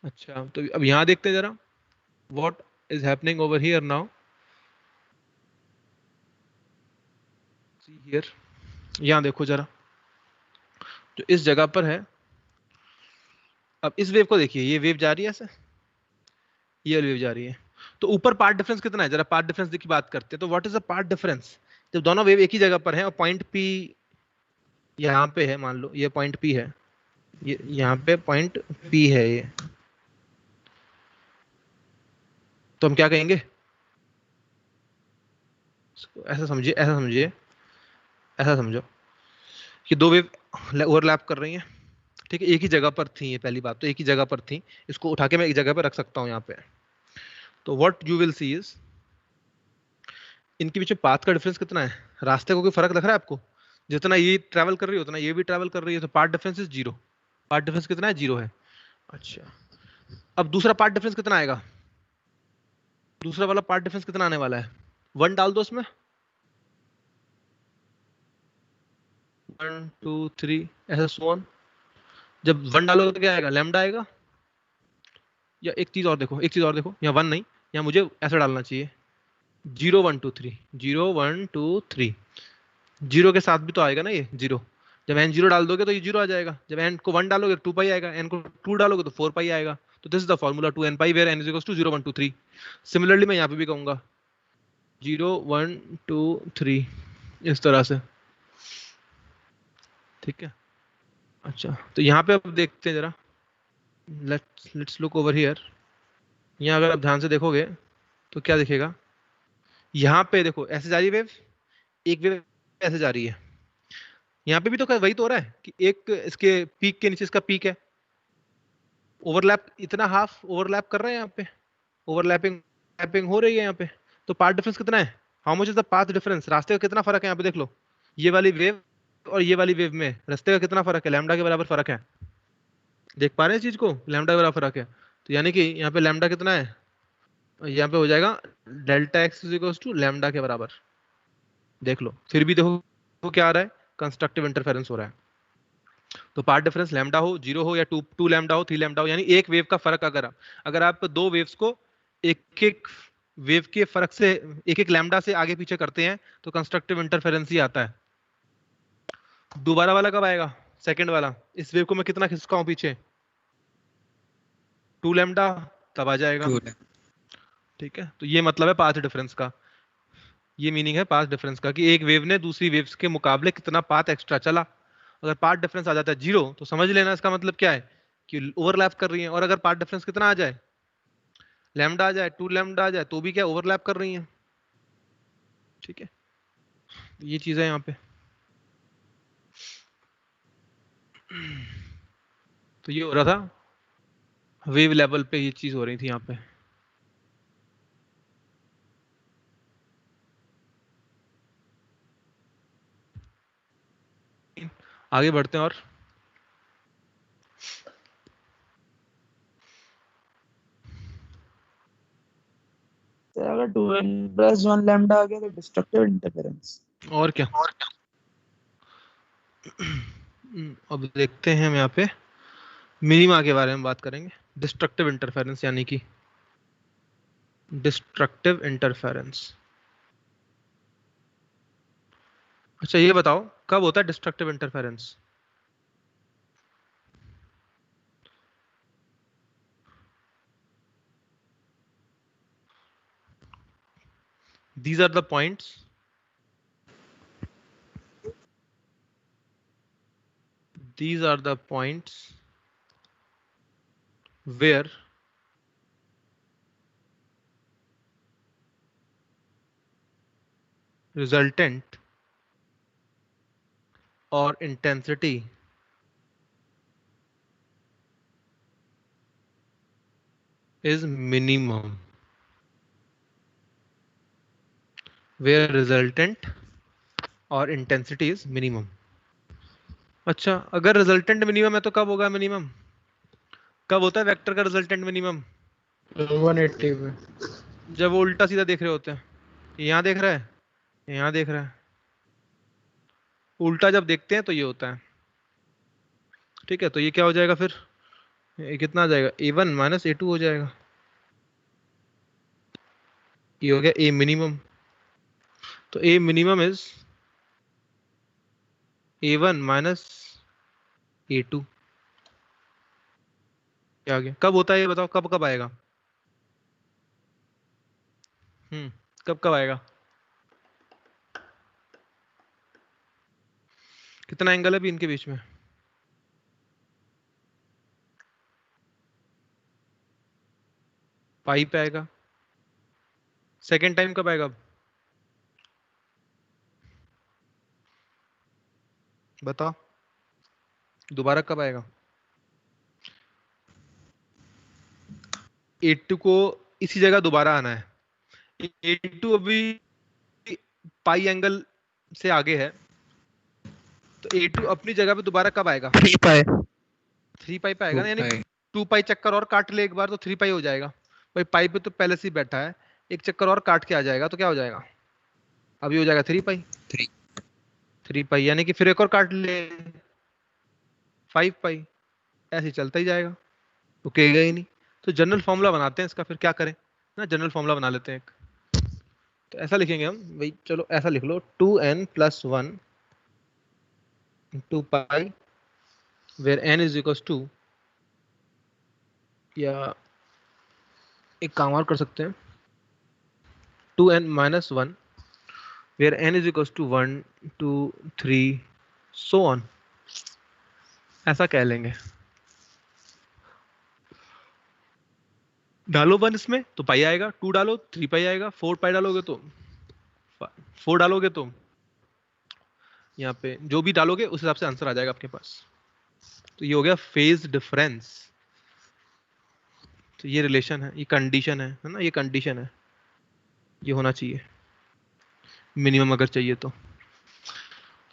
अच्छा तो अब यहां देखते हैं जरा what is happening over here now, see here, यहां देखो जरा जो इस जगह पर है। अब इस वेव को देखिए, ये वेव जा रही है ऐसे, ये वेव जा रही है, तो ऊपर पार्ट डिफरेंस कितना है, जरा पार्ट डिफरेंस की बात करते हैं। तो what is the path difference जब दोनों वेव एक ही जगह पर है और पॉइंट पी यहाँ पे है, मान लो ये पॉइंट पी है, ये यहाँ पे पॉइंट पी है ये, तो हम क्या कहेंगे, इसको ऐसा समझिए, ऐसा समझिए, ऐसा समझो कि दो वेव ओवरलैप कर रही हैं, ठीक है, एक ही जगह पर थी, ये पहली बात तो एक ही जगह पर थी, इसको उठा के मैं एक जगह पर रख सकता हूँ यहाँ पे। तो what you will C is इनके बीच में पाथ का डिफरेंस कितना है, रास्ते को कोई फर्क दिख रहा है आपको, जितना ये ट्रैवल कर रही है उतना ये भी ट्रैवल कर रही है, तो path difference is zero, path difference कितना है, जीरो है। अच्छा अब दूसरा पार्ट डिफरेंस कितना आएगा, दूसरा वाला पार्ट डिफरेंस कितना आने वाला है, 1 डाल दो उसमें, 1 2 3 ऐसा सो ऑन, जब 1 डालोगे तो क्या आएगा, लैम्डा आएगा। या एक चीज और देखो, एक चीज और देखो, यहाँ 1 नहीं, यहाँ मुझे ऐसा डालना चाहिए 0 1 2 3, 0 1 2 3, जीरो के साथ भी तो आएगा ना ये जीरो, जब एन जीरो डाल दोगे तो ये जीरो आ जाएगा, जब एन को 1 डालोगे 2 पाई आएगा, एन को 2 डालोगे तो 4 पाई आएगा। तो this is the formula two n pi where n is equals to 0 1 2 3। Similarly मैं यहाँ पे भी कहूंगा 0 1 2 3 इस तरह से, ठीक है। अच्छा तो यहाँ पे अब देखते हैं जरा, लेट्स लुक ओवर हियर, यहाँ अगर आप ध्यान से देखोगे तो क्या दिखेगा, यहाँ पे देखो ऐसे जा रही वेव, एक वेव ऐसे जा रही है, यहाँ पे भी तो वही तो हो रहा है कि एक इसके पीक के नीचे इसका पीक है, ओवरलैप इतना हाफ ओवरलैप कर रहे हैं यहाँ पे, ओवरलैपिंग हो रही है यहाँ पे, तो पार्ट डिफरेंस कितना है, how much is the path difference, रास्ते का कितना फर्क है यहाँ पे देख लो, ये वाली वेव और ये वाली वेव में रास्ते का कितना फर्क है, लैम्डा के बराबर फर्क है। देख पा रहे हैं इस चीज को, लैम्डा के बराबर फर्क है। तो यानी कि यहाँ पे लैम्डा कितना है, यहाँ पे हो जाएगा delta x is equal to lambda के बराबर। देख लो, फिर भी देखो वो क्या आ रहा है, कंस्ट्रक्टिव इंटरफेरेंस हो रहा है। तो पार्ट डिफरेंस लैम्डा हो, 0 हो, या 2 लैम्डा हो, 3 लैम्डा हो, यानी एक वेव का फर्क अगर आप दो वेव्स को एक एक वेव के फर्क से एक एक लैम्डा से आगे पीछे करते हैं तो कंस्ट्रक्टिव इंटरफेरेंस ही आता है। दोबारा वाला कब आएगा, सेकंड वाला, इस वेव को मैं कितना खिसकाऊं पीछे, 2 लैम्डा, तब आ जाएगा। ठीक है, तो ये मतलब है पाथ डिफरेंस का, ये मीनिंग है पाथ डिफरेंस का कि एक वेव ने दूसरी वेव्स के मुकाबले कितना पाथ एक्स्ट्रा चला। अगर पाथ डिफरेंस आ जाता है 0 तो समझ लेना इसका मतलब क्या है कि ओवरलैप कर रही है, और अगर पाथ डिफरेंस कितना आ जाए, लैम्डा आ जाए, 2 लैम्डा आ जाए, तो भी क्या ओवरलैप कर रही है। ठीक है, ये चीज है यहाँ पे। तो ये हो रहा था वेव लेवल पे, ये चीज हो रही थी यहाँ पे। आगे बढ़ते हैं और तो अगर 2n+1 लैम्डा आ गया तो डिस्ट्रक्टिव इंटरफेरेंस। और क्या। अब देखते हैं हम यहाँ पे मिनिमा के बारे में बात करेंगे। डिस्ट्रक्टिव इंटरफेरेंस यानी कि डिस्ट्रक्टिव इंटरफेरेंस। अच्छा ये बताओ कब होता है destructive interference. These are the points where resultant or intensity is minimum, where resultant और इंटेंसिटी इज मिनिमम। अच्छा अगर रिजल्टेंट मिनिमम है तो कब होगा मिनिमम, कब होता है वेक्टर का रिजल्टेंट मिनिमम, 180 में। जब वो उल्टा सीधा देख रहे होते हैं। यहाँ देख रहा है, यहाँ देख रहा है, उल्टा जब देखते हैं तो ये होता है। ठीक है, तो ये क्या हो जाएगा फिर, ये कितना आ जाएगा, a1 माइनस a2 हो जाएगा। ये हो गया a मिनिमम। तो a minimum is a1 minus a2। क्या आ गया, कब होता है ये बताओ, कब कब आएगा, कब कब आएगा, कितना एंगल है भी इनके बीच में, पाई पे आएगा। सेकेंड टाइम कब आएगा, बताओ दोबारा कब आएगा। A2 को इसी जगह दोबारा आना है। A2 अभी पाई एंगल से आगे है, तो A2 अपनी जगह पे दोबारा कब आएगा, 3 पाई 3 पाई पे आएगा ना, यानी 2 पाई चक्कर और काट ले एक बार तो 3 पाई हो जाएगा। भाई पाई पे तो पहले से ही बैठा है, एक चक्कर और काट के आ जाएगा तो क्या हो जाएगा, अभी हो जाएगा 3 पाई, 3 पाई, यानी कि फिर एक और काट ले 5 पाई, ऐसे चलता ही जाएगा, रुकेगा ही नहीं। तो जनरल फॉर्मूला बनाते हैं इसका, फिर क्या करें ना, जनरल फॉर्मूला बना लेते हैं एक। तो ऐसा लिखेंगे हम भाई, चलो ऐसा लिख लो 2n+1 2 pi where n is equals to, या एक काम और कर सकते हैं 2n-1 where n is equals to 1 2 3 so on, ऐसा कह लेंगे। डालो 1 इसमें तो पाई आएगा, 2 डालो 3 पाई आएगा, 4 पाई डालोगे तो 4 डालोगे तो यहाँ पे जो भी डालोगे उस हिसाब से आंसर आ जाएगा आपके पास। तो ये हो गया फेज डिफरेंस। तो ये रिलेशन है, ये कंडीशन है ना, ये कंडीशन है, ये होना चाहिए मिनिमम अगर चाहिए तो।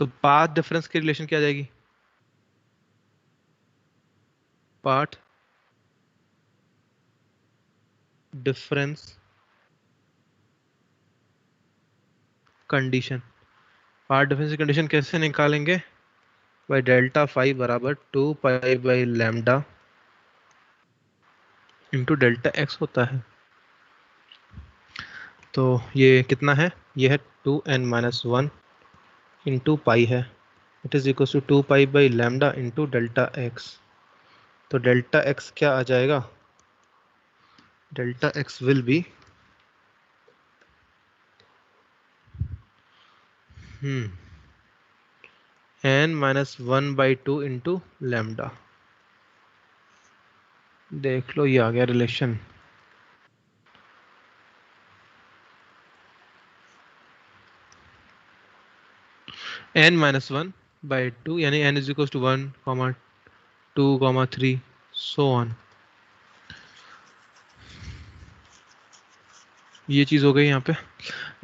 तो पाथ डिफरेंस की रिलेशन क्या आ जाएगी? Path difference condition. Path difference की कंडीशन कैसे निकालेंगे? बाई डेल्टा फाई बराबर 2 पाई/लैम्डा इंटू डेल्टा एक्स होता है। तो ये कितना है? ये है 2n-1 इंटू पाई है, it is equal to 2 pi lambda into delta X. तो डेल्टा एक्स क्या आ जाएगा? Delta X will be n-1/2 into lambda. देख लो, ये आ गया रिलेशन। n-1/2 यानी n is equal to 1, 2, 3 so on. ये चीज हो गई यहाँ पे।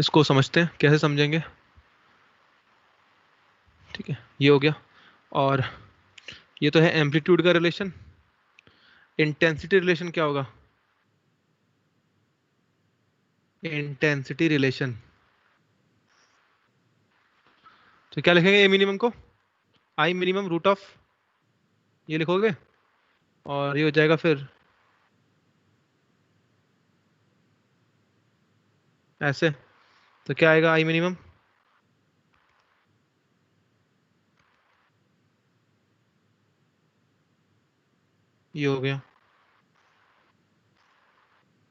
इसको समझते हैं, कैसे समझेंगे? ठीक है, ये हो गया। और ये तो है एम्पलीट्यूड का रिलेशन। इंटेंसिटी रिलेशन क्या होगा? इंटेंसिटी रिलेशन, तो क्या लिखेंगे ए मिनिमम को? आई मिनिमम रूट ऑफ, ये लिखोगे और ये हो जाएगा फिर ऐसे। तो क्या आएगा आई मिनिमम? ये हो गया,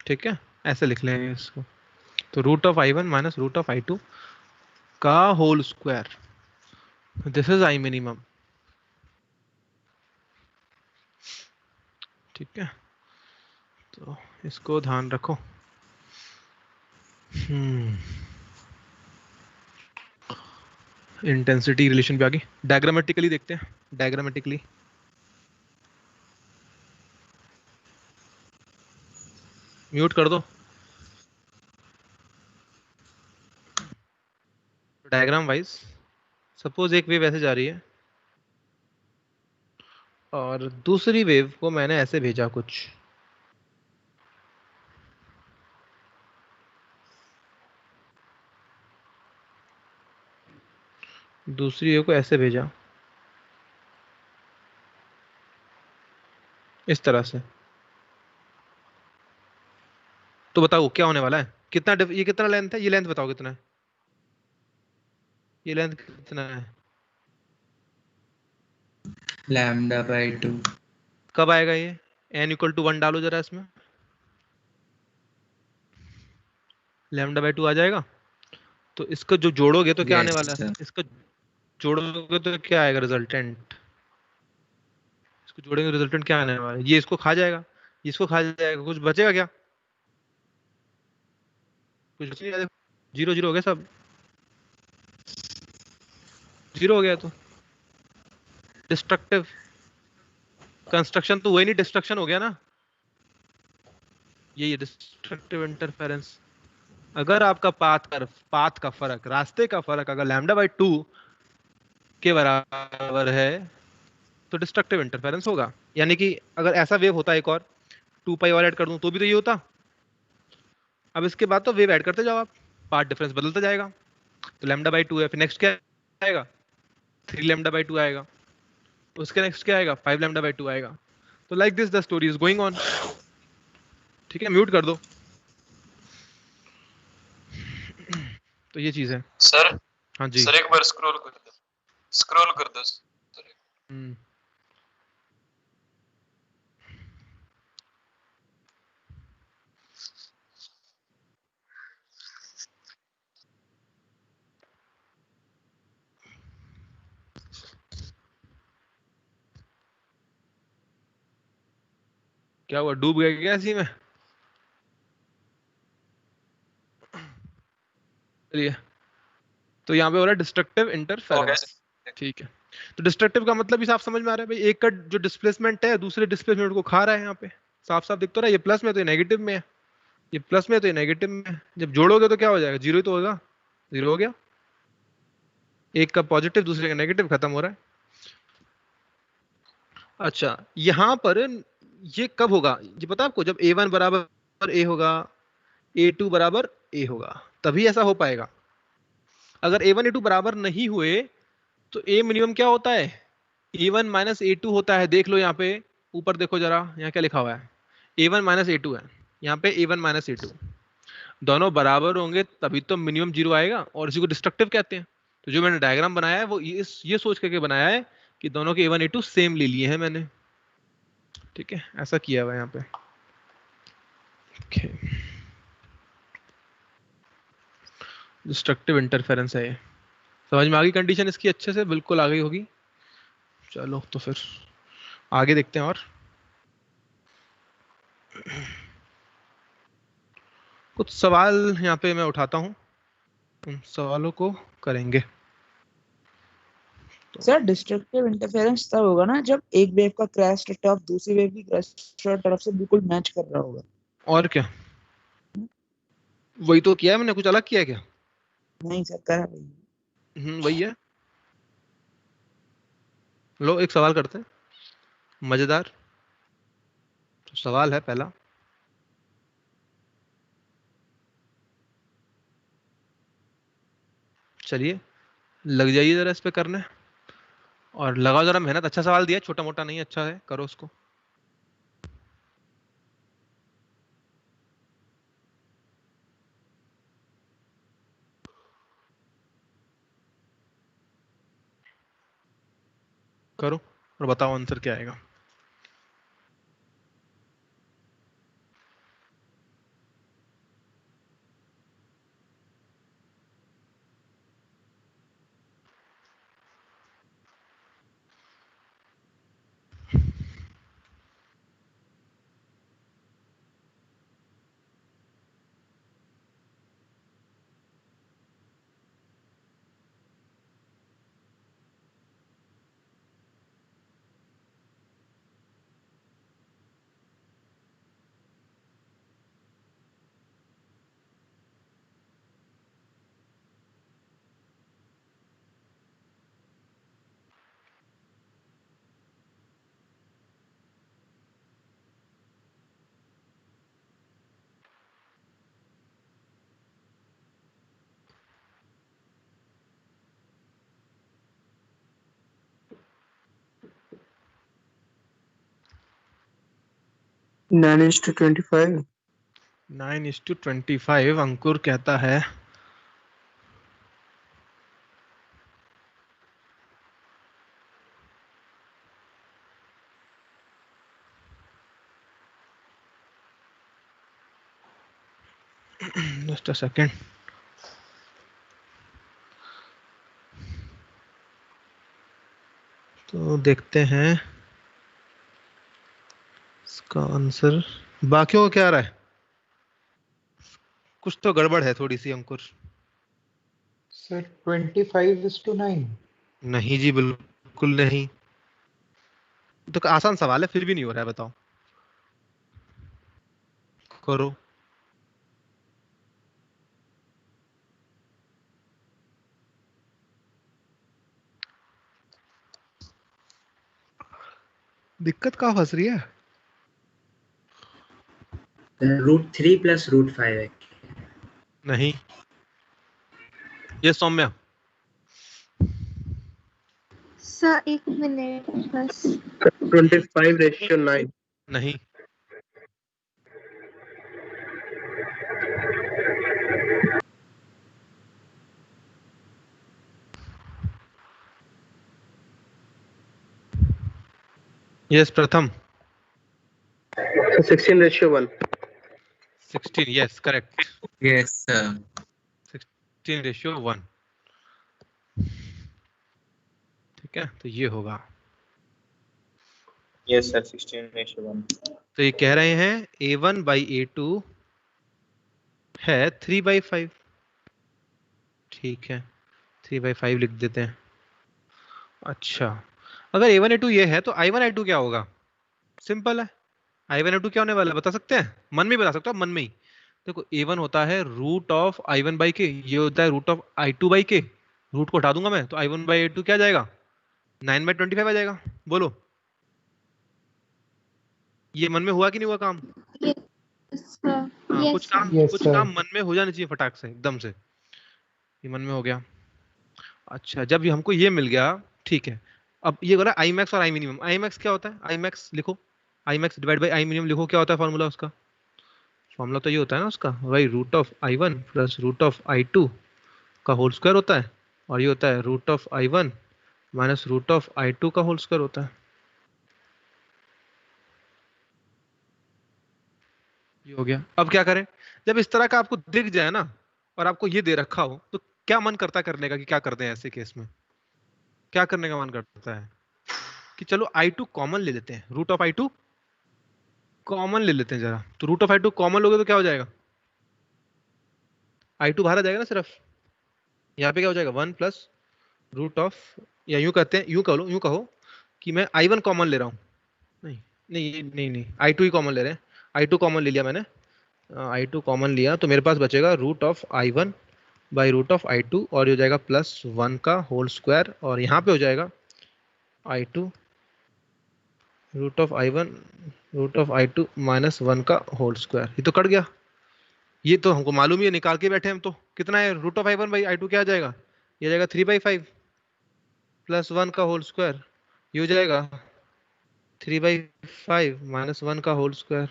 ठीक है, ऐसे लिख लेंगे इसको। तो root of I1 minus root of I2 का whole square, this is I minimum. ठीक है, तो इसको ध्यान रखो। इंटेंसिटी रिलेशन पे आगे डायग्रामेटिकली देखते हैं। डायग्रामेटिकली म्यूट कर दो। डायग्राम वाइज सपोज एक वेव ऐसे जा रही है और दूसरी वेव को मैंने ऐसे भेजा कुछ, दूसरी वेव को ऐसे भेजा इस तरह से। तो बताओ क्या होने वाला है? ये कितना लेंथ है? ये लेंथ बताओ कितना है? ये लेंथ कितना है? λ/2। कब आएगा ये? n=1 डालो जरा इसमें, λ/2 आ जाएगा। तो इसको जो जोड़ोगे तो क्या आने वाला है? इसको जोड़ोगे तो क्या आएगा रिजल्टेंट? इसको जोड़ेंगे रिजल्टेंट क्या आने वाला है? ये इसको खा जाएगा, इसको खा जाएगा, कुछ बचेगा क्या? कुछ बच नहीं रहा, 0 0 हो गया, सब 0 हो गया। तो डिस्ट्रक्टिव कंस्ट्रक्शन तो वही नहीं, डिस्ट्रक्शन हो गया ना, ये डिस्ट्रक्टिव इंटरफेरेंस। अगर आपका पाथ का फर्क, रास्ते का फर्क अगर λ/2 के बराबर है तो डिस्ट्रक्टिव इंटरफेरेंस होगा। यानी कि अगर ऐसा वेव होता एक और 2 पाई और ऐड कर दूं तो भी तो ये होता। अब इसके बाद तो वेव ऐड करते जाओ आप, पाथ डिफरेंस बदलता जाएगा। तो λ/2 है, फिर नेक्स्ट क्या आएगा? 3 λ/2 आएगा, उसके नेक्स्ट क्या आएगा? 5 λ/2 आएगा। तो like this the story is going on. ठीक है, म्यूट कर दो। तो ये चीज है सर। हाँ जी सर एक बार स्क्रॉल कर दो, स्क्रॉल कर दो सर। क्या हुआ, डूब गया क्या इसी में? चलिए, तो यहाँ पे हो रहा है डिस्ट्रक्टिव इंटरफेरेंस। ठीक है, तो डिस्ट्रक्टिव का मतलब भी साफ समझ में आ रहा है भाई। एक का जो डिस्प्लेसमेंट है दूसरे डिस्प्लेसमेंट को खा रहा है। यहाँ पे साफ साफ दिख तो रहा है, ये प्लस में तो ये नेगेटिव में है, ये प्लस में तो ये नेगेटिव में है। जब जोड़ोगे तो क्या हो जाएगा? 0 ही तो होगा, 0 हो गया। एक का पॉजिटिव दूसरे का नेगेटिव, खत्म हो रहा है। अच्छा यहाँ पर ये कब होगा ये पता है आपको? जब A1 बराबर A होगा, A2 बराबर A होगा, तभी ऐसा हो पाएगा। अगर A1 A2 बराबर नहीं हुए तो A मिनिमम क्या होता है? A1 माइनस A2 होता है। देख लो यहाँ पे ऊपर देखो जरा, यहाँ क्या लिखा हुआ है? A1 माइनस A2 है, यहाँ पे A1 माइनस A2। दोनों बराबर होंगे तभी तो मिनिमम जीरो आएगा, और इसी को डिस्ट्रक्टिव कहते हैं। तो जो मैंने डायग्राम बनाया है वो ये सोच करके बनाया है कि दोनों के A1 A2 सेम ले लिए हैं मैंने। ठीक है, ऐसा किया हुआ है यहाँ पे। okay. डिस्ट्रक्टिव इंटरफेरेंस है ये। समझ में आ गई कंडीशन इसकी? अच्छे से बिल्कुल आ गई होगी। चलो तो फिर आगे देखते हैं। और कुछ सवाल यहाँ पे मैं उठाता हूँ, उन सवालों को करेंगे। सर डिस्ट्रक्टिव इंटरफेरेंस तब होगा ना जब एक वेव का क्रैश टर्फ दूसरी वेव की क्रैश टर्फ से बिल्कुल मैच कर रहा होगा। और क्या, वही तो किया है मैंने, कुछ अलग किया है क्या? नहीं सर, करा भाई। वही है। लो एक सवाल करते हैं, मजेदार। तो सवाल है पहला, चलिए लग जाइए जरा इस पे करने, और लगाओ जरा मेहनत। अच्छा सवाल दिया, छोटा मोटा नहीं, अच्छा है, करो उसको। करो और बताओ आंसर क्या आएगा। Nine is to 25। 9:25 अंकुर कहता है। Just a second. तो देखते हैं इसका आंसर। बाकियों को क्या आ रहा है? कुछ तो गड़बड़ है थोड़ी सी अंकुर। सर 25:9। नहीं जी, बिल्कुल नहीं। तो आसान सवाल है, फिर भी नहीं हो रहा है, बताओ। करो। दिक्कत कहाँ फंस रही है? √3 + √5 है। नहीं, ये सौम्या। सर एक मिनट बस। 25:9। नहीं, यस प्रथम। 16:1। 16, यस करेक्ट। Yes sir. 16:1। ठीक है, तो ये होगा। Yes sir, 16:1। तो ये कह रहे हैं A1/A2 है 3/5। ठीक है, 3/5 लिख देते हैं। अच्छा, अगर A1A2 ये है तो I1I2 क्या होगा? सिंपल है। I1I2 क्या होने वाला है बता सकते हैं? मन में ही बता सकते हो, मन में ही। देखो A1 होता है √of I1/K, ये होता है √of I2/K। रूट को हटा दूंगा मैं, तो I1/A2 क्या जाएगा, 9/25 आ जाएगा। बोलो ये मन में हुआ कि नहीं हुआ काम? हाँ, कुछ काम मन में हो जाना चाहिए फटाक से एकदम से। ये मन में हो गया। अच्छा, जब ये हमको ये मिल गया, ठीक है, अब ये हो रहा है आई मैक्स और आई मिनिमम। आई मैक्स क्या होता है, आई मैक्स लिखो, I max divide by I minimum लिखो, क्या होता है फॉर्मूला उसका? फॉर्मूला तो ये होता है ना उसका, वही root of I1 plus root of I2 का होल स्क्वायर होता है, और ये होता है root of I1 minus root of I2 का होल स्क्वायर होता है। ये हो गया। अब क्या करें, जब इस तरह का आपको दिख जाए ना और आपको ये दे रखा हो, तो क्या मन करता है करने का कि क्या करते हैं ऐसे केस में? क्या करने का मन करता है कि चलो I2 कॉमन ले लेते हैं, रूट ऑफ I2 कॉमन ले लेते हैं जरा। तो रूट ऑफ I2 कॉमन लोगे तो क्या हो जाएगा, I2 बाहर आ जाएगा ना सिर्फ, यहाँ पे क्या हो जाएगा 1 प्लस रूट ऑफ, या यूं कहते हैं, यूं कहो कि मैं I1 कॉमन ले रहा हूँ, नहीं नहीं नहीं नहीं, I2 ही कॉमन ले रहे हैं, I2 कॉमन ले लिया मैंने, I2 कॉमन लिया तो मेरे पास बचेगा root of I1 by root of I2, और ये हो जाएगा प्लस 1 का होल स्क्वायर, और यहाँ पे हो जाएगा I2 root of I1 root of I2 minus 1 का होल स्क्वायर। ये तो कट गया, ये तो हमको मालूम ही है, निकाल के बैठे हम तो। कितना है root of I1 by I2, क्या आ जाएगा, ये जाएगा 3/5 प्लस 1 का होल स्क्वायर, ये हो जाएगा 3/5 माइनस 1 का होल स्क्वायर।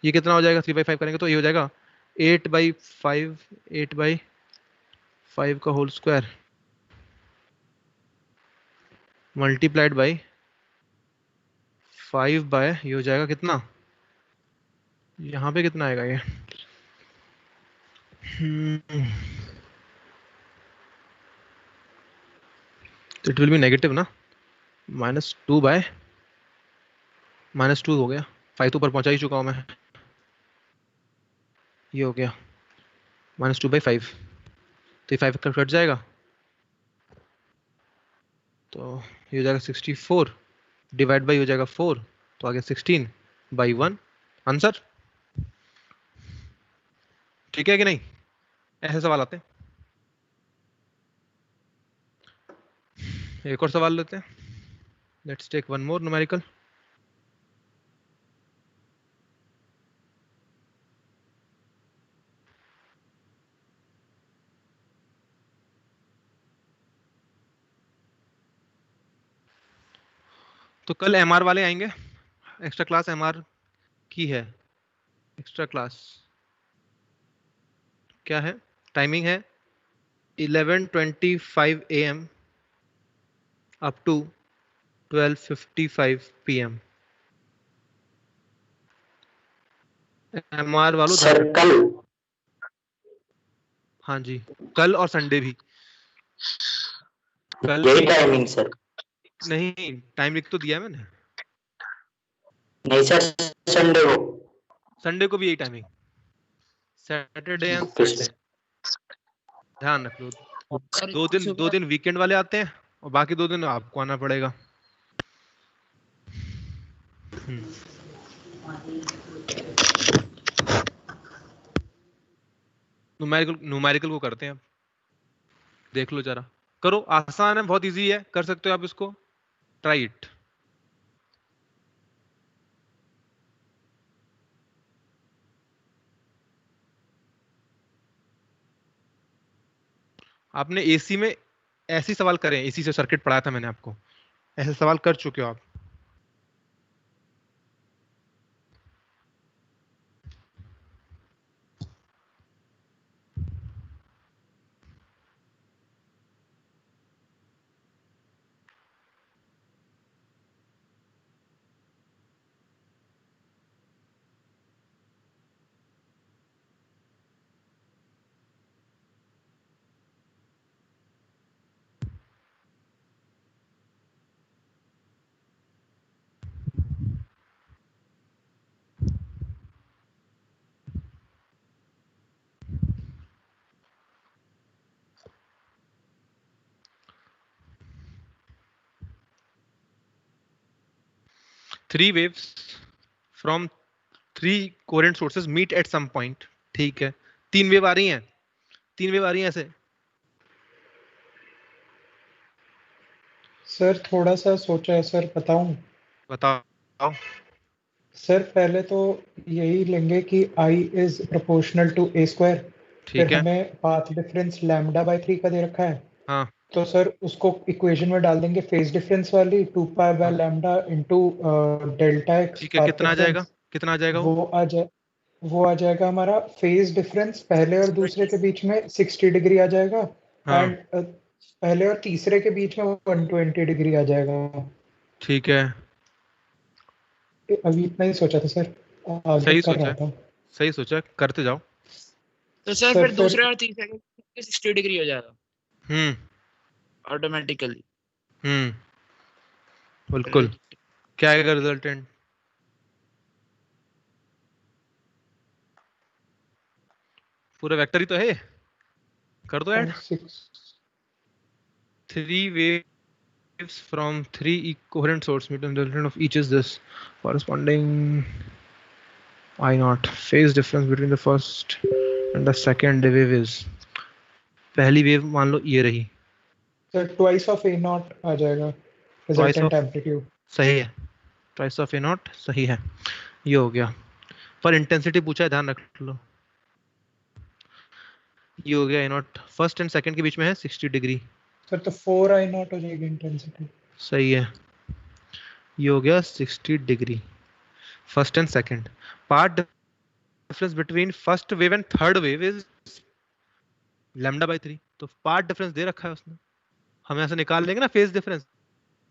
ये कितना हो जाएगा, 3/5 करेंगे तो ये हो जाएगा 8/5 का whole square multiplied by 5 by, ये हो जाएगा कितना, यहाँ पे कितना आएगा ये, तो इट विल बी नेगेटिव ना, -2 बाय -2 हो गया, 5 तो ऊपर पहुंचा ही चुका हूं मैं, ये हो गया -2/5, तो ये 5 कट जाएगा, तो ये हो जाएगा 64 डिवाइड बाई हो जाएगा 4, तो आ गया 16/1 आंसर। ठीक है कि नहीं, ऐसे सवाल आते हैं। एक और सवाल लेते हैं, let's take one more numerical. तो कल एमआर वाले आएंगे, एक्स्ट्रा क्लास एमआर की है, एक्स्ट्रा क्लास क्या है, टाइमिंग है 11:25 AM up to 12:55 PM। MR वालों सर कल, हाँ जी, कल और संडे भी। कल यही टाइमिंग सर? नहीं, टाइम लिख तो दिया मैंने। नहीं सर, संडे को भी यही टाइमिंग, सैटरडे एंड संडे, ध्यान रख लो। 2 दिन वीकेंड वाले आते हैं और बाकी 2 दिन आपको आना पड़ेगा। न्यूमेरिकल को करते हैं अब, देख लो जरा, करो, आसान है, बहुत इजी है, कर सकते हो आप इसको, ट्राई इट। आपने एसी में ऐसे सवाल करें, एसी से सर्किट पढ़ाया था मैंने आपको, ऐसे सवाल कर चुके हो आप। Three waves from 3 coherent sources meet at some point। ठीक है, 3 वेव आ रही हैं, 3 वेव आ रही हैं ऐसे, सर थोड़ा सा सोचा है सर, बताऊं? बताओ। सर पहले तो यही लेंगे कि I is proportional to A square. फिर ठीक है। हमें पाथ डिफरेंस लैम्डा बाय 3 का दे रखा है। हाँ तो सर उसको इक्वेशन में डाल देंगे, फेज डिफरेंस वाली 2 पाई बाय हाँ लैम्डा इनटू डेल्टा एक्स ठीक है, पाथ कितना आ जाएगा? डिफरेंस। कितना आ जाएगा वो? वो आ जाए वो आ जाएगा हमारा फेज डिफरेंस पहले और दूसरे के बीच में 60 डिग्री आ जाएगा। हाँ एंड पहले और तीसरे के बीच में 120 डिग्री आ जाएगा। ठीक है, अभी इतना ही सोचा था सर, आगे सही कर सोचा रहा है, था। सही सोचा है, करते जाओ। तो सर सर फिर फिर दूसरे और तीसरे के 60 डिग्री हो जाएगा हम्म ऑटोमेटिकली। बिल्कुल। क्या आएगा रिजल्टेंट? पूरा वेक्टर ही तो है, कर दो add. 0.6। 3 waves from 3 coherent source medium resultant of each is this corresponding I naught phase difference between the first and the second wave is, पहली वेव मान लो ये रही, sir twice of A naught आ जाएगा ट्वाइस रिजल्टेंट ऑफ, एम्पलीट्यूड। सही है, twice of A not सही है, ये हो गया। पर इंटेंसिटी पूछा है, ध्यान रख लो। ये हो गया ए नॉट, फर्स्ट एंड सेकंड के बीच में है 60 डिग्री, सर तो 4 आई नॉट हो जाएगी इंटेंसिटी। सही है। ये हो गया 60 degree, first and second. Path difference between first wave and third wave is lambda by 3, तो पार्ट डिफरेंस दे रखा है उसने, हम ऐसे निकाल लेंगे ना फेज डिफरेंस।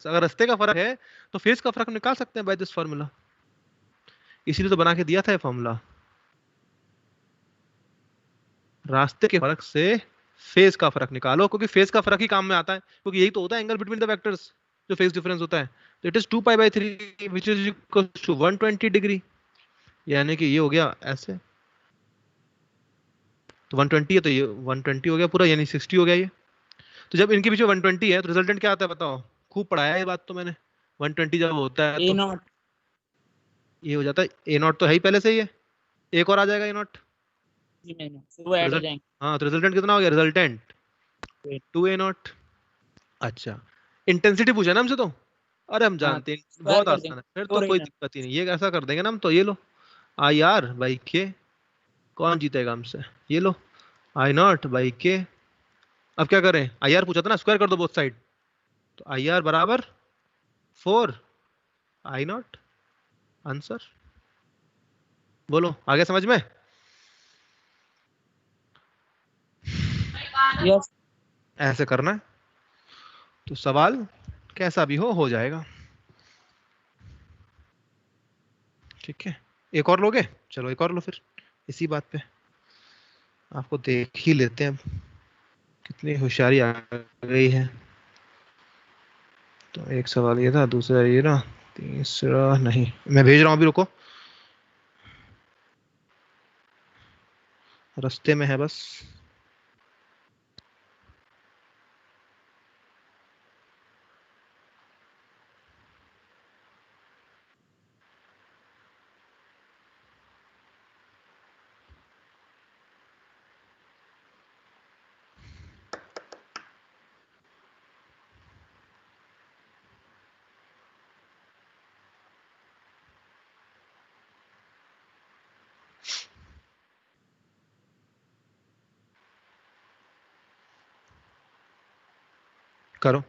अगर रास्ते का फर्क है तो फेज का फर्क निकाल सकते हैं बाय दिस फार्मूला, इसीलिए तो बना के दिया था ये फार्मूला। रास्ते के फर्क से फेज का फर्क निकालो, क्योंकि फेज का फर्क ही काम में आता है, क्योंकि यही तो होता है एंगल बिटवीन द वेक्टर्स, जो फेज डिफरेंस होता है। तो it is 2 pi by 3 which is equal to 120 degree, यानी कि ये हो गया ऐसे, तो 120 है तो ये 120 हो गया पूरा, यानी 60 हो गया ये। तो जब इनके पीछे 120 है तो रिजल्टेंट क्या आता है बताओ? खूब पढ़ाया है ये बात तो मैंने। 120 जब होता है ए तो नॉट ये हो जाता है ए नॉट, तो है ही पहले से ही है, एक और आ जाएगा ए नॉट। वो ऐड हो रिजल्ट, जाएंगे। हाँ तो रिजल्टेंट कितना हो गया? Resultant 2 A not. अच्छा, इंटेंसिटी पूछा ना हमसे तो, अरे हम हाँ जानते हैं, स्क्वायर बहुत कर आसान देंगे है, फिर तो और कोई दिक्कत ही नहीं, ये ऐसा कर देंगे ना हम तो। ये लो आई आर बाई के, कौन जीतेगा हमसे? ये लो आई नॉट बाई के। अब क्या करें? आई आर पूछा था ना, स्क्वायर कर दो बोथ साइड, तो आई आर बराबर 4 आई नॉट, आंसर। बोलो आगे समझ में? यस। ऐसे करना है, तो सवाल कैसा भी हो जाएगा। ठीक है, एक और लोगे? चलो एक और लो फिर, इसी बात पे आपको देख ही लेते हैं अब कितनी होशियारी आ गई है। तो एक सवाल ये था, दूसरा ये ना, तीसरा नहीं, मैं भेज रहा हूँ अभी, रुको, रास्ते में है बस। करो।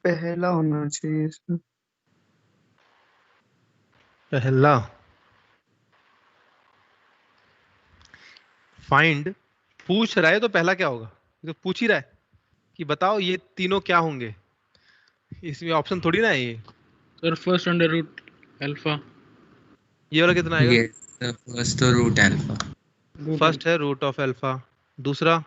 पहला होना चाहिए इसमें। पहला फाइंड पूछ रहा है तो पहला क्या होगा? ये तो पूछ ही रहा है कि बताओ ये तीनों क्या होंगे। इसमें ऑप्शन थोड़ी ना है ये। Sir first under root alpha. ये वाला कितना आएगा? ये फर्स्ट तो रूट अल्फा। फर्स्ट है रूट ऑफ अल्फा। दूसरा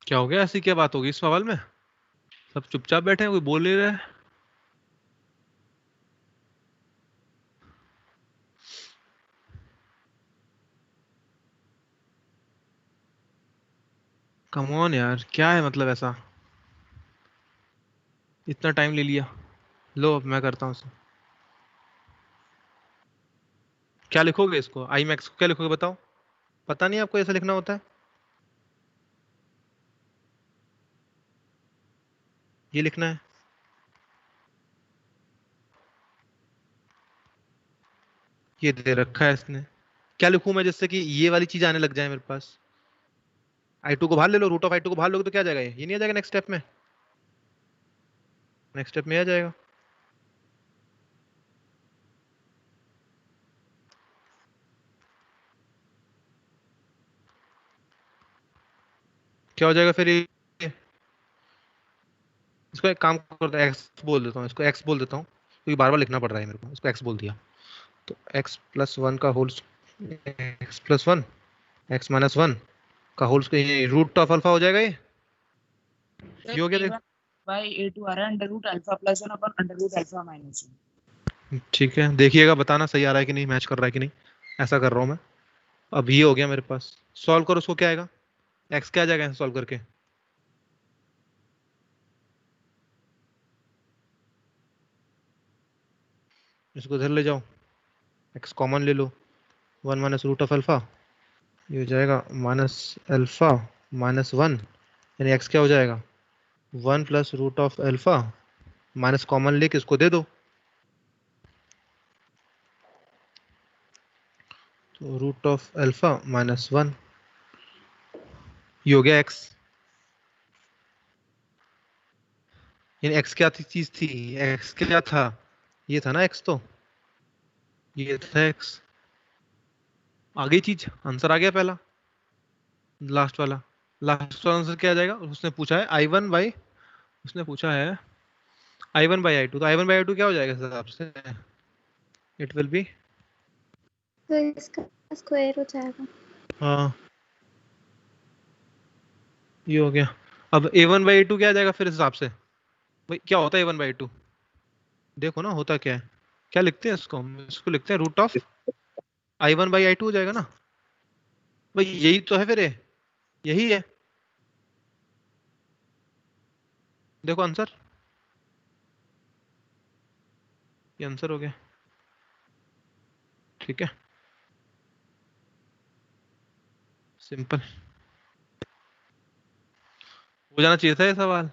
क्या हो गया? ऐसी क्या बात होगी इस सवाल में? सब चुपचाप बैठे हैं, कोई बोल नहीं रहा है। कम ऑन यार, क्या है मतलब ऐसा? इतना टाइम ले लिया। लो अब मैं करता हूँ इसे। क्या लिखोगे इसको? आई मैक्स को क्या लिखोगे बताओ? पता नहीं आपको ऐसा लिखना होता है? ये लिखना है। ये दे रखा है इसने। क्या लिखूं मैं जिससे कि ये वाली चीज आने लग जाए मेरे पास? i2 को बाहर ले लो, रूट ऑफ i2 को बाहर लोगे तो क्या आ जाएगा? ये नहीं आ जाएगा नेक्स्ट स्टेप में? नेक्स्ट स्टेप में आ जाएगा। क्या हो जाएगा फिर ये? इसको एक काम करता हूँ, एक्स बोल देता हूँ, इसको एक्स बोल देता हूँ क्योंकि बार बार लिखना पड़ रहा है मेरे को। इसको एक्स बोल दिया तो एक्स प्लस वन का whole, x plus one, x minus one का होल, रूट ऑफ अल्फा हो जाएगा ये। ये हो गया देख। बाई a2 आ रहा है अंडर रूट अल्फा प्लस 1 अपन अंडर रूट अल्फा माइनस 1। ठीक है, देखिएगा बताना सही आ रहा है कि नहीं, मैच कर रहा है कि नहीं। ऐसा कर रहा हूँ मैं। अब ये हो गया मेरे पास। सॉल्व करो, उसको क्या आएगा? एक्स क्या आ जाएगा सॉल्व करके? इसको इधर ले जाओ, एक्स कॉमन ले लो, one minus root of alpha, ये हो जाएगा माइनस अल्फा माइनस वन, यानी एक्स क्या हो जाएगा? One plus root of alpha, minus common लेके इसको दे दो तो root of alpha minus one, ये हो गया एक्स। यानी एक्स क्या थी, चीज थी? एक्स क्या था? ये था ना एक्स, तो ये था एक्स। आ गई चीज, आंसर आ गया पहला, लास्ट वाला। लास्ट वाला आंसर क्या आ जाएगा? उसने पूछा है आई वन बाई, उसने पूछा है I one by I two, तो I one by I two क्या हो जाएगा इस हिसाब से? इट विल बी, तो इसका स्क्वायर हो जाएगा। हाँ ये हो गया। अब ए वन बाई ए टू क्या आ जाएगा फिर इस हिसाब से? भाई क्या होता है ए वन बाई टू? देखो ना होता क्या है। क्या लिखते हैं इसको? इसको लिखते हैं root of I one by I two हो जाएगा ना भाई। यही तो है फिर, यही है। देखो आंसर, ये आंसर हो गया। ठीक है, सिंपल। हो जाना चाहिए था ये सवाल।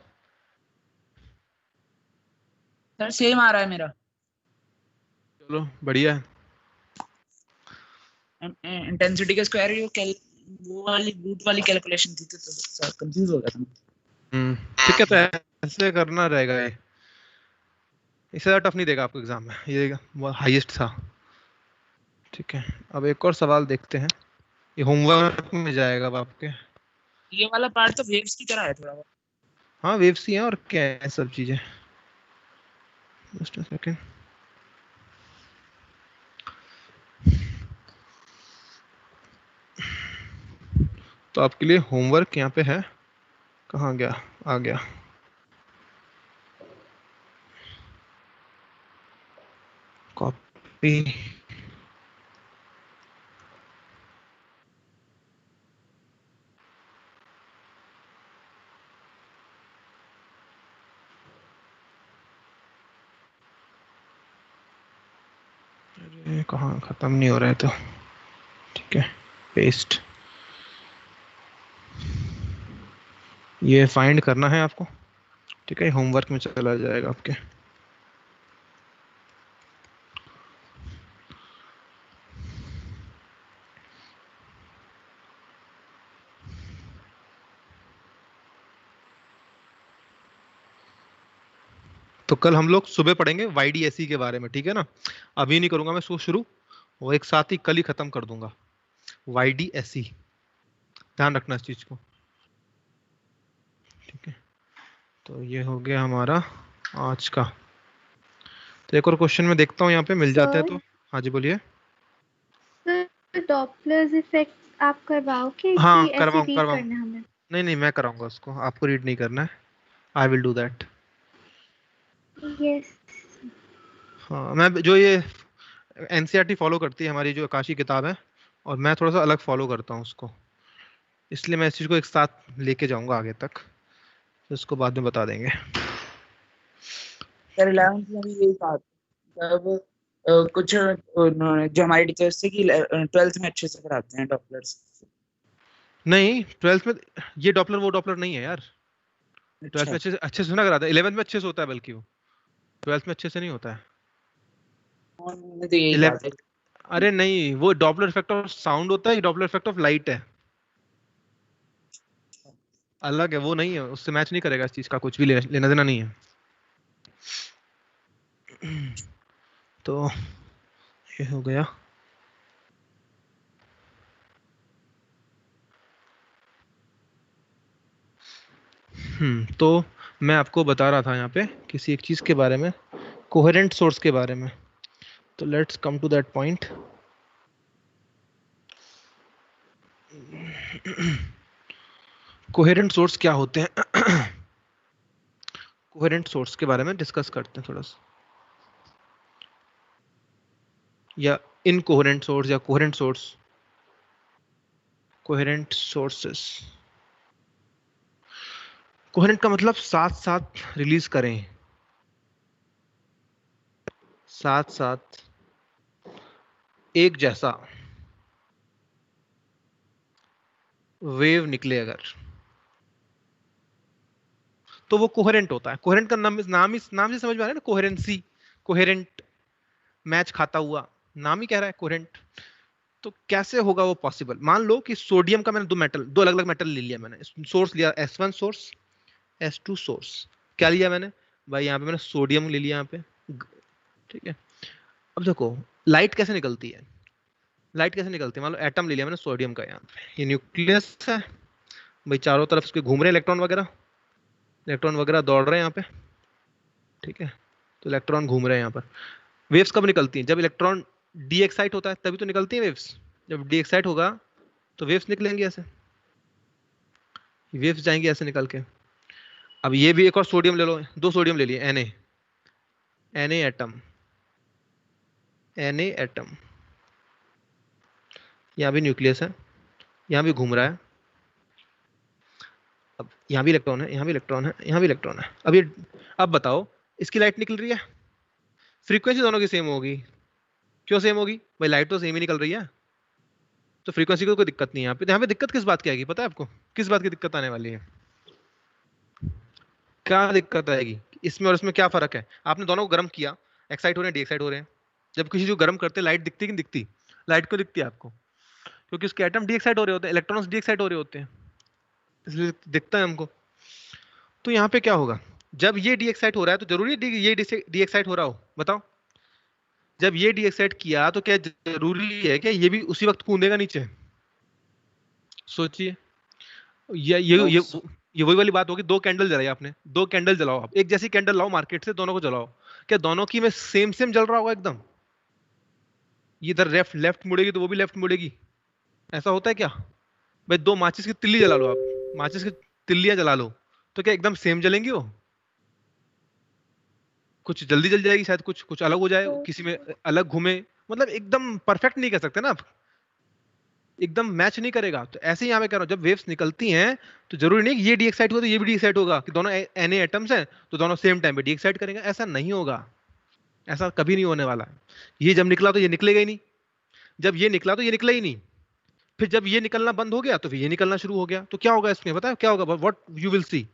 सर सेम आ रहा है मेरा। चलो बढ़िया है। इंटेंसिटी का स्क्वायर वो वाली रूट वाली कैलकुलेशन थी तो कंफ्यूज हो गया था। ठीक है, तो ऐसे करना रहेगा ये, इससे ज़्यादा टफ नहीं देगा आपको एग्जाम में, ये हाईएस्ट था। ठीक है, अब एक और सवाल देखते हैं, ये होमवर्क में जाएगा अब आपके। ये वाला पार्ट तो वेव्स की तरह है थोड़ा। हाँ वेव्स ही हैं और क्या है सब चीजें। Just a second. तो आपके लिए होमवर्क यहाँ पे है, कहाँ गया, आ गया। कॉपी, अरे कहाँ, खत्म नहीं हो रहा है तो ठीक है, पेस्ट। ये फाइंड करना है आपको, ठीक है, होमवर्क में चला जाएगा आपके। तो कल हम लोग सुबह पढ़ेंगे YDSE के बारे में, ठीक है ना। अभी नहीं करूंगा मैं सो शुरू, वो एक साथ ही कल ही खत्म कर दूंगा। YDSE, ध्यान रखना इस चीज को, ठीक है। तो ये हो गया हमारा आज का। तो एक और क्वेश्चन में देखता हूँ यहाँ पे मिल जाता है तो। हाँ जी बोलिए। सर डॉपलर्स इफेक्ट आप करवाओगे हाँ कि ऐसे करवाऊँ रीड करवाऊँ, करना है हमें? नहीं मैं कराऊंगा उसको, आपको रीड नहीं करना है। I will do that. Yes. हाँ मैं जो ये NCERT फॉलो करती है हमारी जो आकाशी किताब है, और मैं थोड़ा सा अलग फॉलो करता हूँ उसको, इसलिए मैं इस चीज़ को एक साथ लेके जाऊंगा आगे तक, तो इसको बाद में बता देंगे। सर 11th में भी यही कहा तब कुछ जो हमारे टीचर्स थे कि 12th में अच्छे से कराते हैं डॉपलर्स। नहीं 12th में ये डॉपलर वो डॉपलर नहीं है यार। 12th में अच्छे से ना कराता है, 11th में अच्छे से होता है, बल्कि वो 12th में अच्छे से नहीं होता है। तो यही कहा था। अरे नहीं, वो डॉपलर इफेक्ट ऑफ साउंड होता है, डॉपलर इफेक्ट ऑफ लाइट है, अलग है, वो नहीं है, उससे मैच नहीं करेगा इस चीज का, कुछ भी लेना देना नहीं है। तो ये हो गया। तो मैं आपको बता रहा था यहाँ पे किसी एक चीज के बारे में, कोहेरेंट सोर्स के बारे में। तो let's come to that point. Coherent source क्या होते हैं कोहेरेंट सोर्स के बारे में डिस्कस करते हैं थोड़ा सा, या इनकोहेरेंट सोर्स या coherent source. Coherent sources, coherent का मतलब साथ साथ रिलीज करें, साथ साथ एक जैसा वेव निकले अगर, तो वो कोहेरेंट होता है। कोहेरेंट का नाम से समझ में आ रहा है ना, कोहेरेंसी, कोहेरेंट, मैच खाता हुआ, नाम ही कह रहा है कोहेरेंट। तो कैसे होगा वो पॉसिबल? मान लो कि सोडियम का मैंने दो अलग अलग मेटल ले लिया, मैंने सोर्स लिया S1 सोर्स, S2 सोर्स। क्या लिया मैंने भाई, यहाँ पे मैंने सोडियम ले लिया यहाँ पे, ठीक है। अब देखो लाइट कैसे निकलती है, लाइट कैसे निकलती है, मान लो एटम ले लिया मैंने सोडियम का, यहाँ पे ये न्यूक्लियस है भाई, चारों तरफ इसके घूम रहे इलेक्ट्रॉन वगैरह दौड़ रहे हैं यहाँ पे, ठीक है। तो इलेक्ट्रॉन घूम रहे हैं यहाँ पर। वेव्स कब निकलती हैं? जब इलेक्ट्रॉन डी एक्साइट होता है तभी तो निकलती है वेव्स। जब डी एक्साइट होगा तो वेव्स निकलेंगी ऐसे, वेव्स जाएंगी ऐसे निकल के। अब ये भी एक और सोडियम ले लो, दो सोडियम ले लिए, Na एटम, यहाँ भी न्यूक्लियस है, यहाँ भी घूम रहा है। अब यहाँ भी इलेक्ट्रॉन है, यहाँ भी इलेक्ट्रॉन है, यहाँ भी इलेक्ट्रॉन है। अब बताओ इसकी लाइट निकल रही है, फ्रीक्वेंसी दोनों की सेम होगी। क्यों सेम होगी भाई? लाइट तो सेम ही निकल रही है, तो फ्रीक्वेंसी को कोई दिक्कत नहीं है। यहाँ पे दिक्कत किस बात की आएगी पता है आपको? किस बात की दिक्कत आने वाली है? क्या दिक्कत आएगी इसमें और इसमें? क्या फर्क है? आपने दोनों को गर्म किया, एक्साइट हो रहे हैं, डी एक्साइट हो रहे हैं। जब किसी को गर्म करते लाइट दिखती कि नहीं दिखती? लाइट क्यों दिखती है आपको? क्योंकि उसके एटम डीएक्साइट हो रहे होते हैं, इलेक्ट्रॉन्स डीएक्साइट हो रहे होते हैं, इसलिए दिखता है हमको। तो यहाँ पे क्या होगा, जब ये डीएक्साइट हो रहा है तो जरूरी है ये डीएक्साइट हो रहा हो, बताओ। जब ये डीएक्साइट किया तो क्या जरूरी है कि ये भी उसी वक्त कूदेगा नीचे? सोचिए, ये वही वाली बात होगी, दो कैंडल जलाई आपने, दो कैंडल जलाओ आप, एक जैसी कैंडल लाओ मार्केट से, दोनों को जलाओ, क्या दोनों की में सेम सेम जल रहा होगा एकदम? ये इधर लेफ्ट मुड़ेगी तो वो भी लेफ्ट मुड़ेगी, ऐसा होता है क्या? भाई दो माचिस की तिल्ली जला लो आप, माचिस की तिल्लियां जला लो, तो क्या एकदम सेम जलेंगी वो? कुछ जल्दी जल जाएगी शायद, कुछ अलग हो जाए, किसी में अलग घूमे, मतलब एकदम परफेक्ट नहीं कह सकते ना आप, एकदम मैच नहीं करेगा। तो ऐसे ही यहाँ पे कह रहा हूँ, जब वेव्स निकलती हैं तो जरूरी नहीं कि ये डीएक्साइट हुआ तो ये भी डीएक्साइट होगा, कि दोनों Na एटम्स हैं तो दोनों सेम टाइम पे डीएक्साइट करेंगे, ऐसा नहीं होगा, ऐसा कभी नहीं होने वाला। ये जब निकला तो ये निकलेगा ही नहीं, जब ये निकला तो ये निकला ही नहीं, फिर जब ये निकलना बंद हो गया तो फिर ये निकलना शुरू हो गया। तो क्या होगा इसमें, बताओ क्या होगा? What you will C,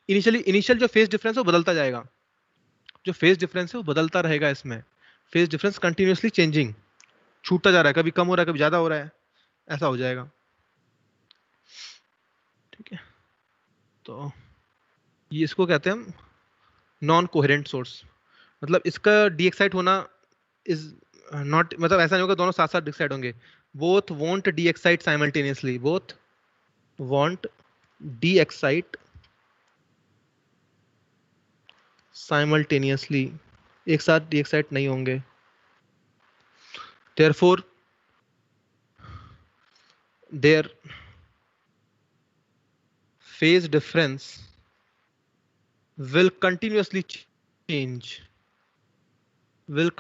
initial जो फेज डिफरेंस है वो बदलता जाएगा, जो फेज डिफरेंस है वो बदलता रहेगा इसमें, फेज डिफरेंस कंटिन्यूअसली चेंजिंग, छूटता जा रहा है, कभी कम हो रहा है कभी ज्यादा हो रहा है, ऐसा हो जाएगा। ठीक है, तो ये इसको कहते हैं हम नॉन कोहेरेंट सोर्स, मतलब इसका डीएक्साइट होना इज नॉट, मतलब ऐसा नहीं होगा दोनों साथ साथ डीएक्साइट होंगे, both won't de-excite simultaneously, both won't de-excite simultaneously, एक साथ डीएक्साइट नहीं होंगे। therefore their phase difference will continuously change with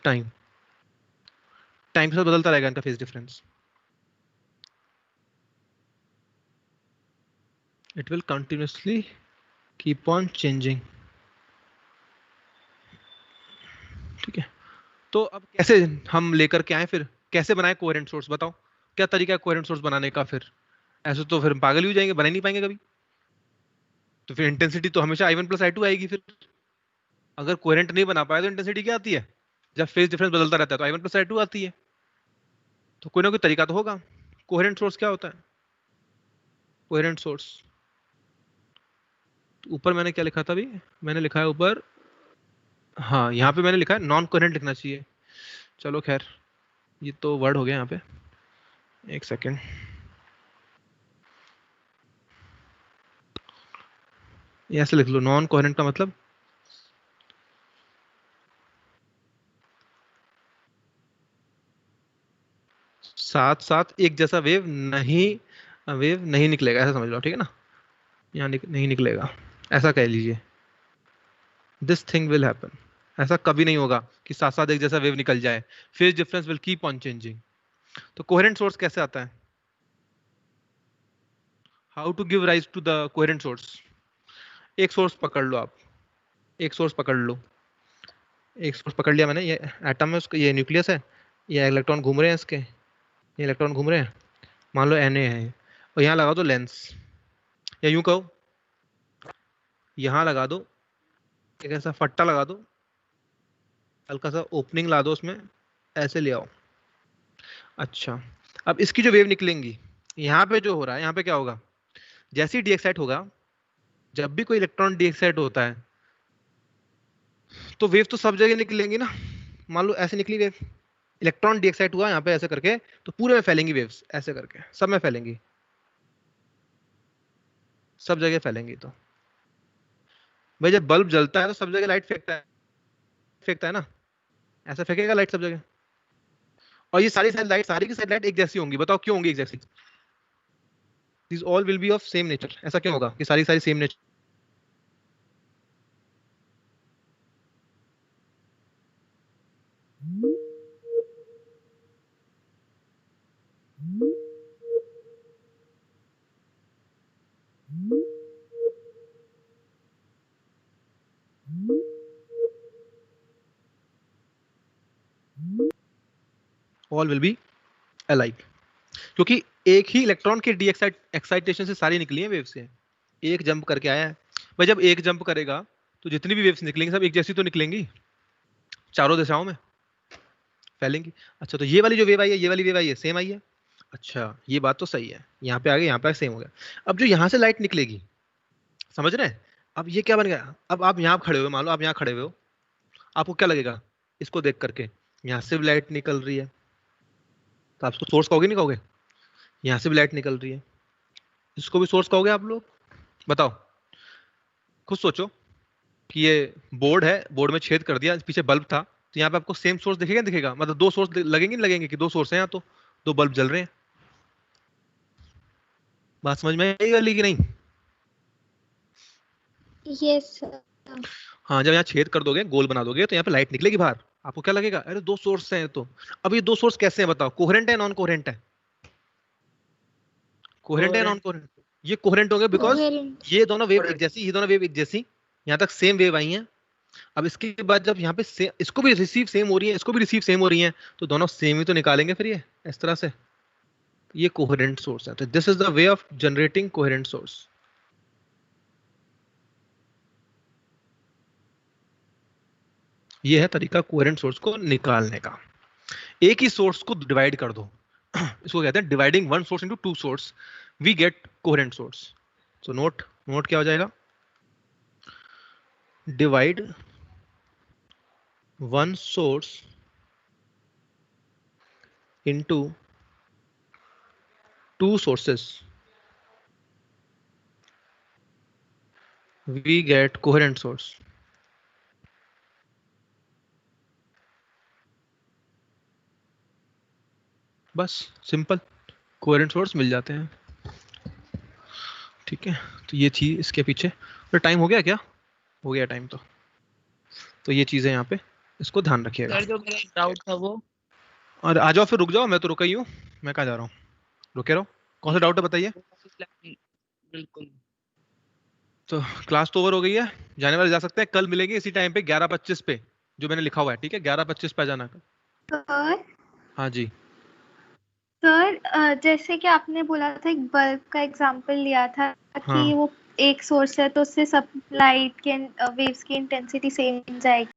time के साथ बदलता रहेगा इनका phase difference, it will continuously keep on changing। ठीक है, तो अब कैसे हम लेकर के आए, फिर कैसे बनाए कोहेरेंट सोर्स, बताओ क्या तरीका है कोहेरेंट सोर्स बनाने का? फिर ऐसे तो फिर पागल ही हो जाएंगे, बना ही नहीं पाएंगे कभी। तो फिर इंटेंसिटी तो हमेशा I1 + I2 आएगी। फिर अगर कोहेरेंट नहीं बना पाए तो इंटेंसिटी क्या आती है? जब फेज डिफरेंस बदलता रहता है तो I1 + I2 आती है। तो कोई ना कोई तरीका तो होगा। कोहेरेंट सोर्स क्या होता है? कोहेरेंट सोर्स ऊपर मैंने क्या लिखा था अभी, मैंने लिखा है ऊपर, हाँ यहाँ पे मैंने लिखा है नॉन कोहेरेंट लिखना चाहिए। चलो खैर ये तो वर्ड हो गया यहाँ पे, एक सेकेंड, ऐसे लिख लो, नॉन कोहेरेंट का मतलब साथ साथ एक जैसा वेव नहीं निकलेगा, ऐसा समझ लो, ठीक है ना, यहाँ नहीं निकलेगा, ऐसा कह लीजिए। दिस थिंग विल हैपन, ऐसा कभी नहीं होगा कि साथ साथ एक जैसा वेव निकल जाए, phase difference will keep on changing. तो कोहेरेंट सोर्स कैसे आता है? How to give rise to the coherent source? एक सोर्स पकड़ लो आप, एक सोर्स पकड़ लो, एक सोर्स पकड़ लिया मैंने, ये एटम है उसका, ये न्यूक्लियस है, ये इलेक्ट्रॉन घूम रहे हैं इसके, ये इलेक्ट्रॉन घूम रहे हैं, मान लो Na है, और यहाँ लगा दो लेंस, या यूं कहो यहाँ लगा दो एक ऐसा फट्टा लगा दो, हल्का सा ओपनिंग ला दो उसमें, ऐसे ले आओ। अच्छा, अब इसकी जो वेव निकलेंगी, यहाँ पे जो हो रहा है, यहाँ पे क्या होगा, जैसे ही डीएक्साइट होगा, जब भी कोई इलेक्ट्रॉन डीएक्साइट होता है तो वेव तो सब जगह निकलेंगी ना। मान लो ऐसे निकली वेव, इलेक्ट्रॉन डीएक्साइट हुआ यहाँ पे ऐसे करके, तो पूरे में फैलेंगी वेव्स, ऐसे करके सब में फैलेंगी, सब जगह फैलेंगी। तो भाई जब बल्ब जलता है तो सब जगह लाइट फेंकता है ना, ऐसा फेंकेगा लाइट सब जगह, और ये सारी की सारी लाइट एक जैसी होंगी, बताओ क्यों होंगी एक जैसी? These all will be of same nature, ऐसा क्यों होगा कि सारी same nature? All will be alike, क्योंकि एक ही इलेक्ट्रॉन के डी एक्साइटेशन से सारी निकली है वेव से, एक जंप करके आया है। भाई जब एक जंप करेगा तो जितनी भी वेव्स निकलेंगी सब एक जैसी तो निकलेंगी चारों दिशाओं में, फैलेंगी। अच्छा तो ये वाली जो वेव आई है, ये वाली वेव आई है, सेम आई है। अच्छा ये बात तो सही है, यहाँ पे आ गया, यहाँ पे सेम हो गया। अब जो यहाँ से लाइट निकलेगी, समझ रहे हैं? अब ये क्या बन गया, अब आप यहाँ खड़े हुए, मान लो आप यहाँ खड़े हुए हो, आपको क्या लगेगा इसको देख करके, यहाँ से भी लाइट निकल रही है, तो आप सोर्स कहोगे नहीं कहोगे? यहाँ से भी लाइट निकल रही है, इसको भी सोर्स कहोगे आप लोग? बताओ, खुद सोचो कि ये बोर्ड है, बोर्ड में छेद कर दिया, पीछे बल्ब था, तो यहाँ पे आपको सेम सोर्स दिखेगा दिखेगा? मतलब दो सोर्स लगेंगे नहीं लगेंगे कि दो सोर्स हैं यहाँ, तो दो बल्ब जल रहे हैं। बात समझ में आई वाली कि नहीं? यस हाँ, जब यहाँ छेद कर दोगे, गोल बना दोगे, तो यहाँ पे लाइट निकलेगी बाहर, आपको क्या लगेगा, अरे दो सोर्स हैं। तो अब ये दो सोर्स कैसे हैं बताओ, कोहेरेंट है नॉन कोहेरेंट है? कोहेरेंट है नॉन कोहेरेंट? ये कोहेरेंट होंगे बिकॉज ये दोनों वेव एक जैसी, ये दोनों वेव एक जैसी, यहाँ तक सेम वेव आई हैं। अब इसके बाद जब यहाँ पे इसको भी रिसीव सेम हो रही है, इसको भी रिसीव सेम हो रही है, तो दोनों सेम ही तो निकालेंगे फिर ये इस तरह से। ये कोहेरेंट सोर्स है। तो this is the way of generating coherent source. ये है तरीका कोहेरेंट सोर्स को निकालने का। एक ही सोर्स को डिवाइड कर दो, इसको कहते हैं dividing one source into two source, we get coherent source. So note क्या हो जाएगा, divide one source into two sources, we get coherent source. बस सिंपल कोहेरेंट सोर्स मिल जाते हैं। ठीक है, तो ये थी इसके पीछे। तो टाइम हो गया क्या? हो गया टाइम। तो ये चीजें यहाँ पे इसको ध्यान रखिएगा। सर जो मेरा एक डाउट था वो, और आ जाओ फिर, रुक जाओ, मैं तो रुका ही हूँ, मैं कहाँ जा रहा हूँ, रुके रहो। कौन सा डाउट है बताइए? बिल्कुल। तो क्लास तो ओवर हो गई है, जाने वाले जा सकते हैं, कल मिलेंगे इसी टाइम पे 11:25 पे, जो मैंने लिखा हुआ है। ठीक है, 11:25 पे आ जाना। सर हाँ जी सर जैसे कि आपने बोला था एक बल्ब का एग्जांपल लिया था हाँ। कि वो एक सोर्स है तो उससे सब लाइट के वेव्स की इंटेंसिटी सेम जाएगी।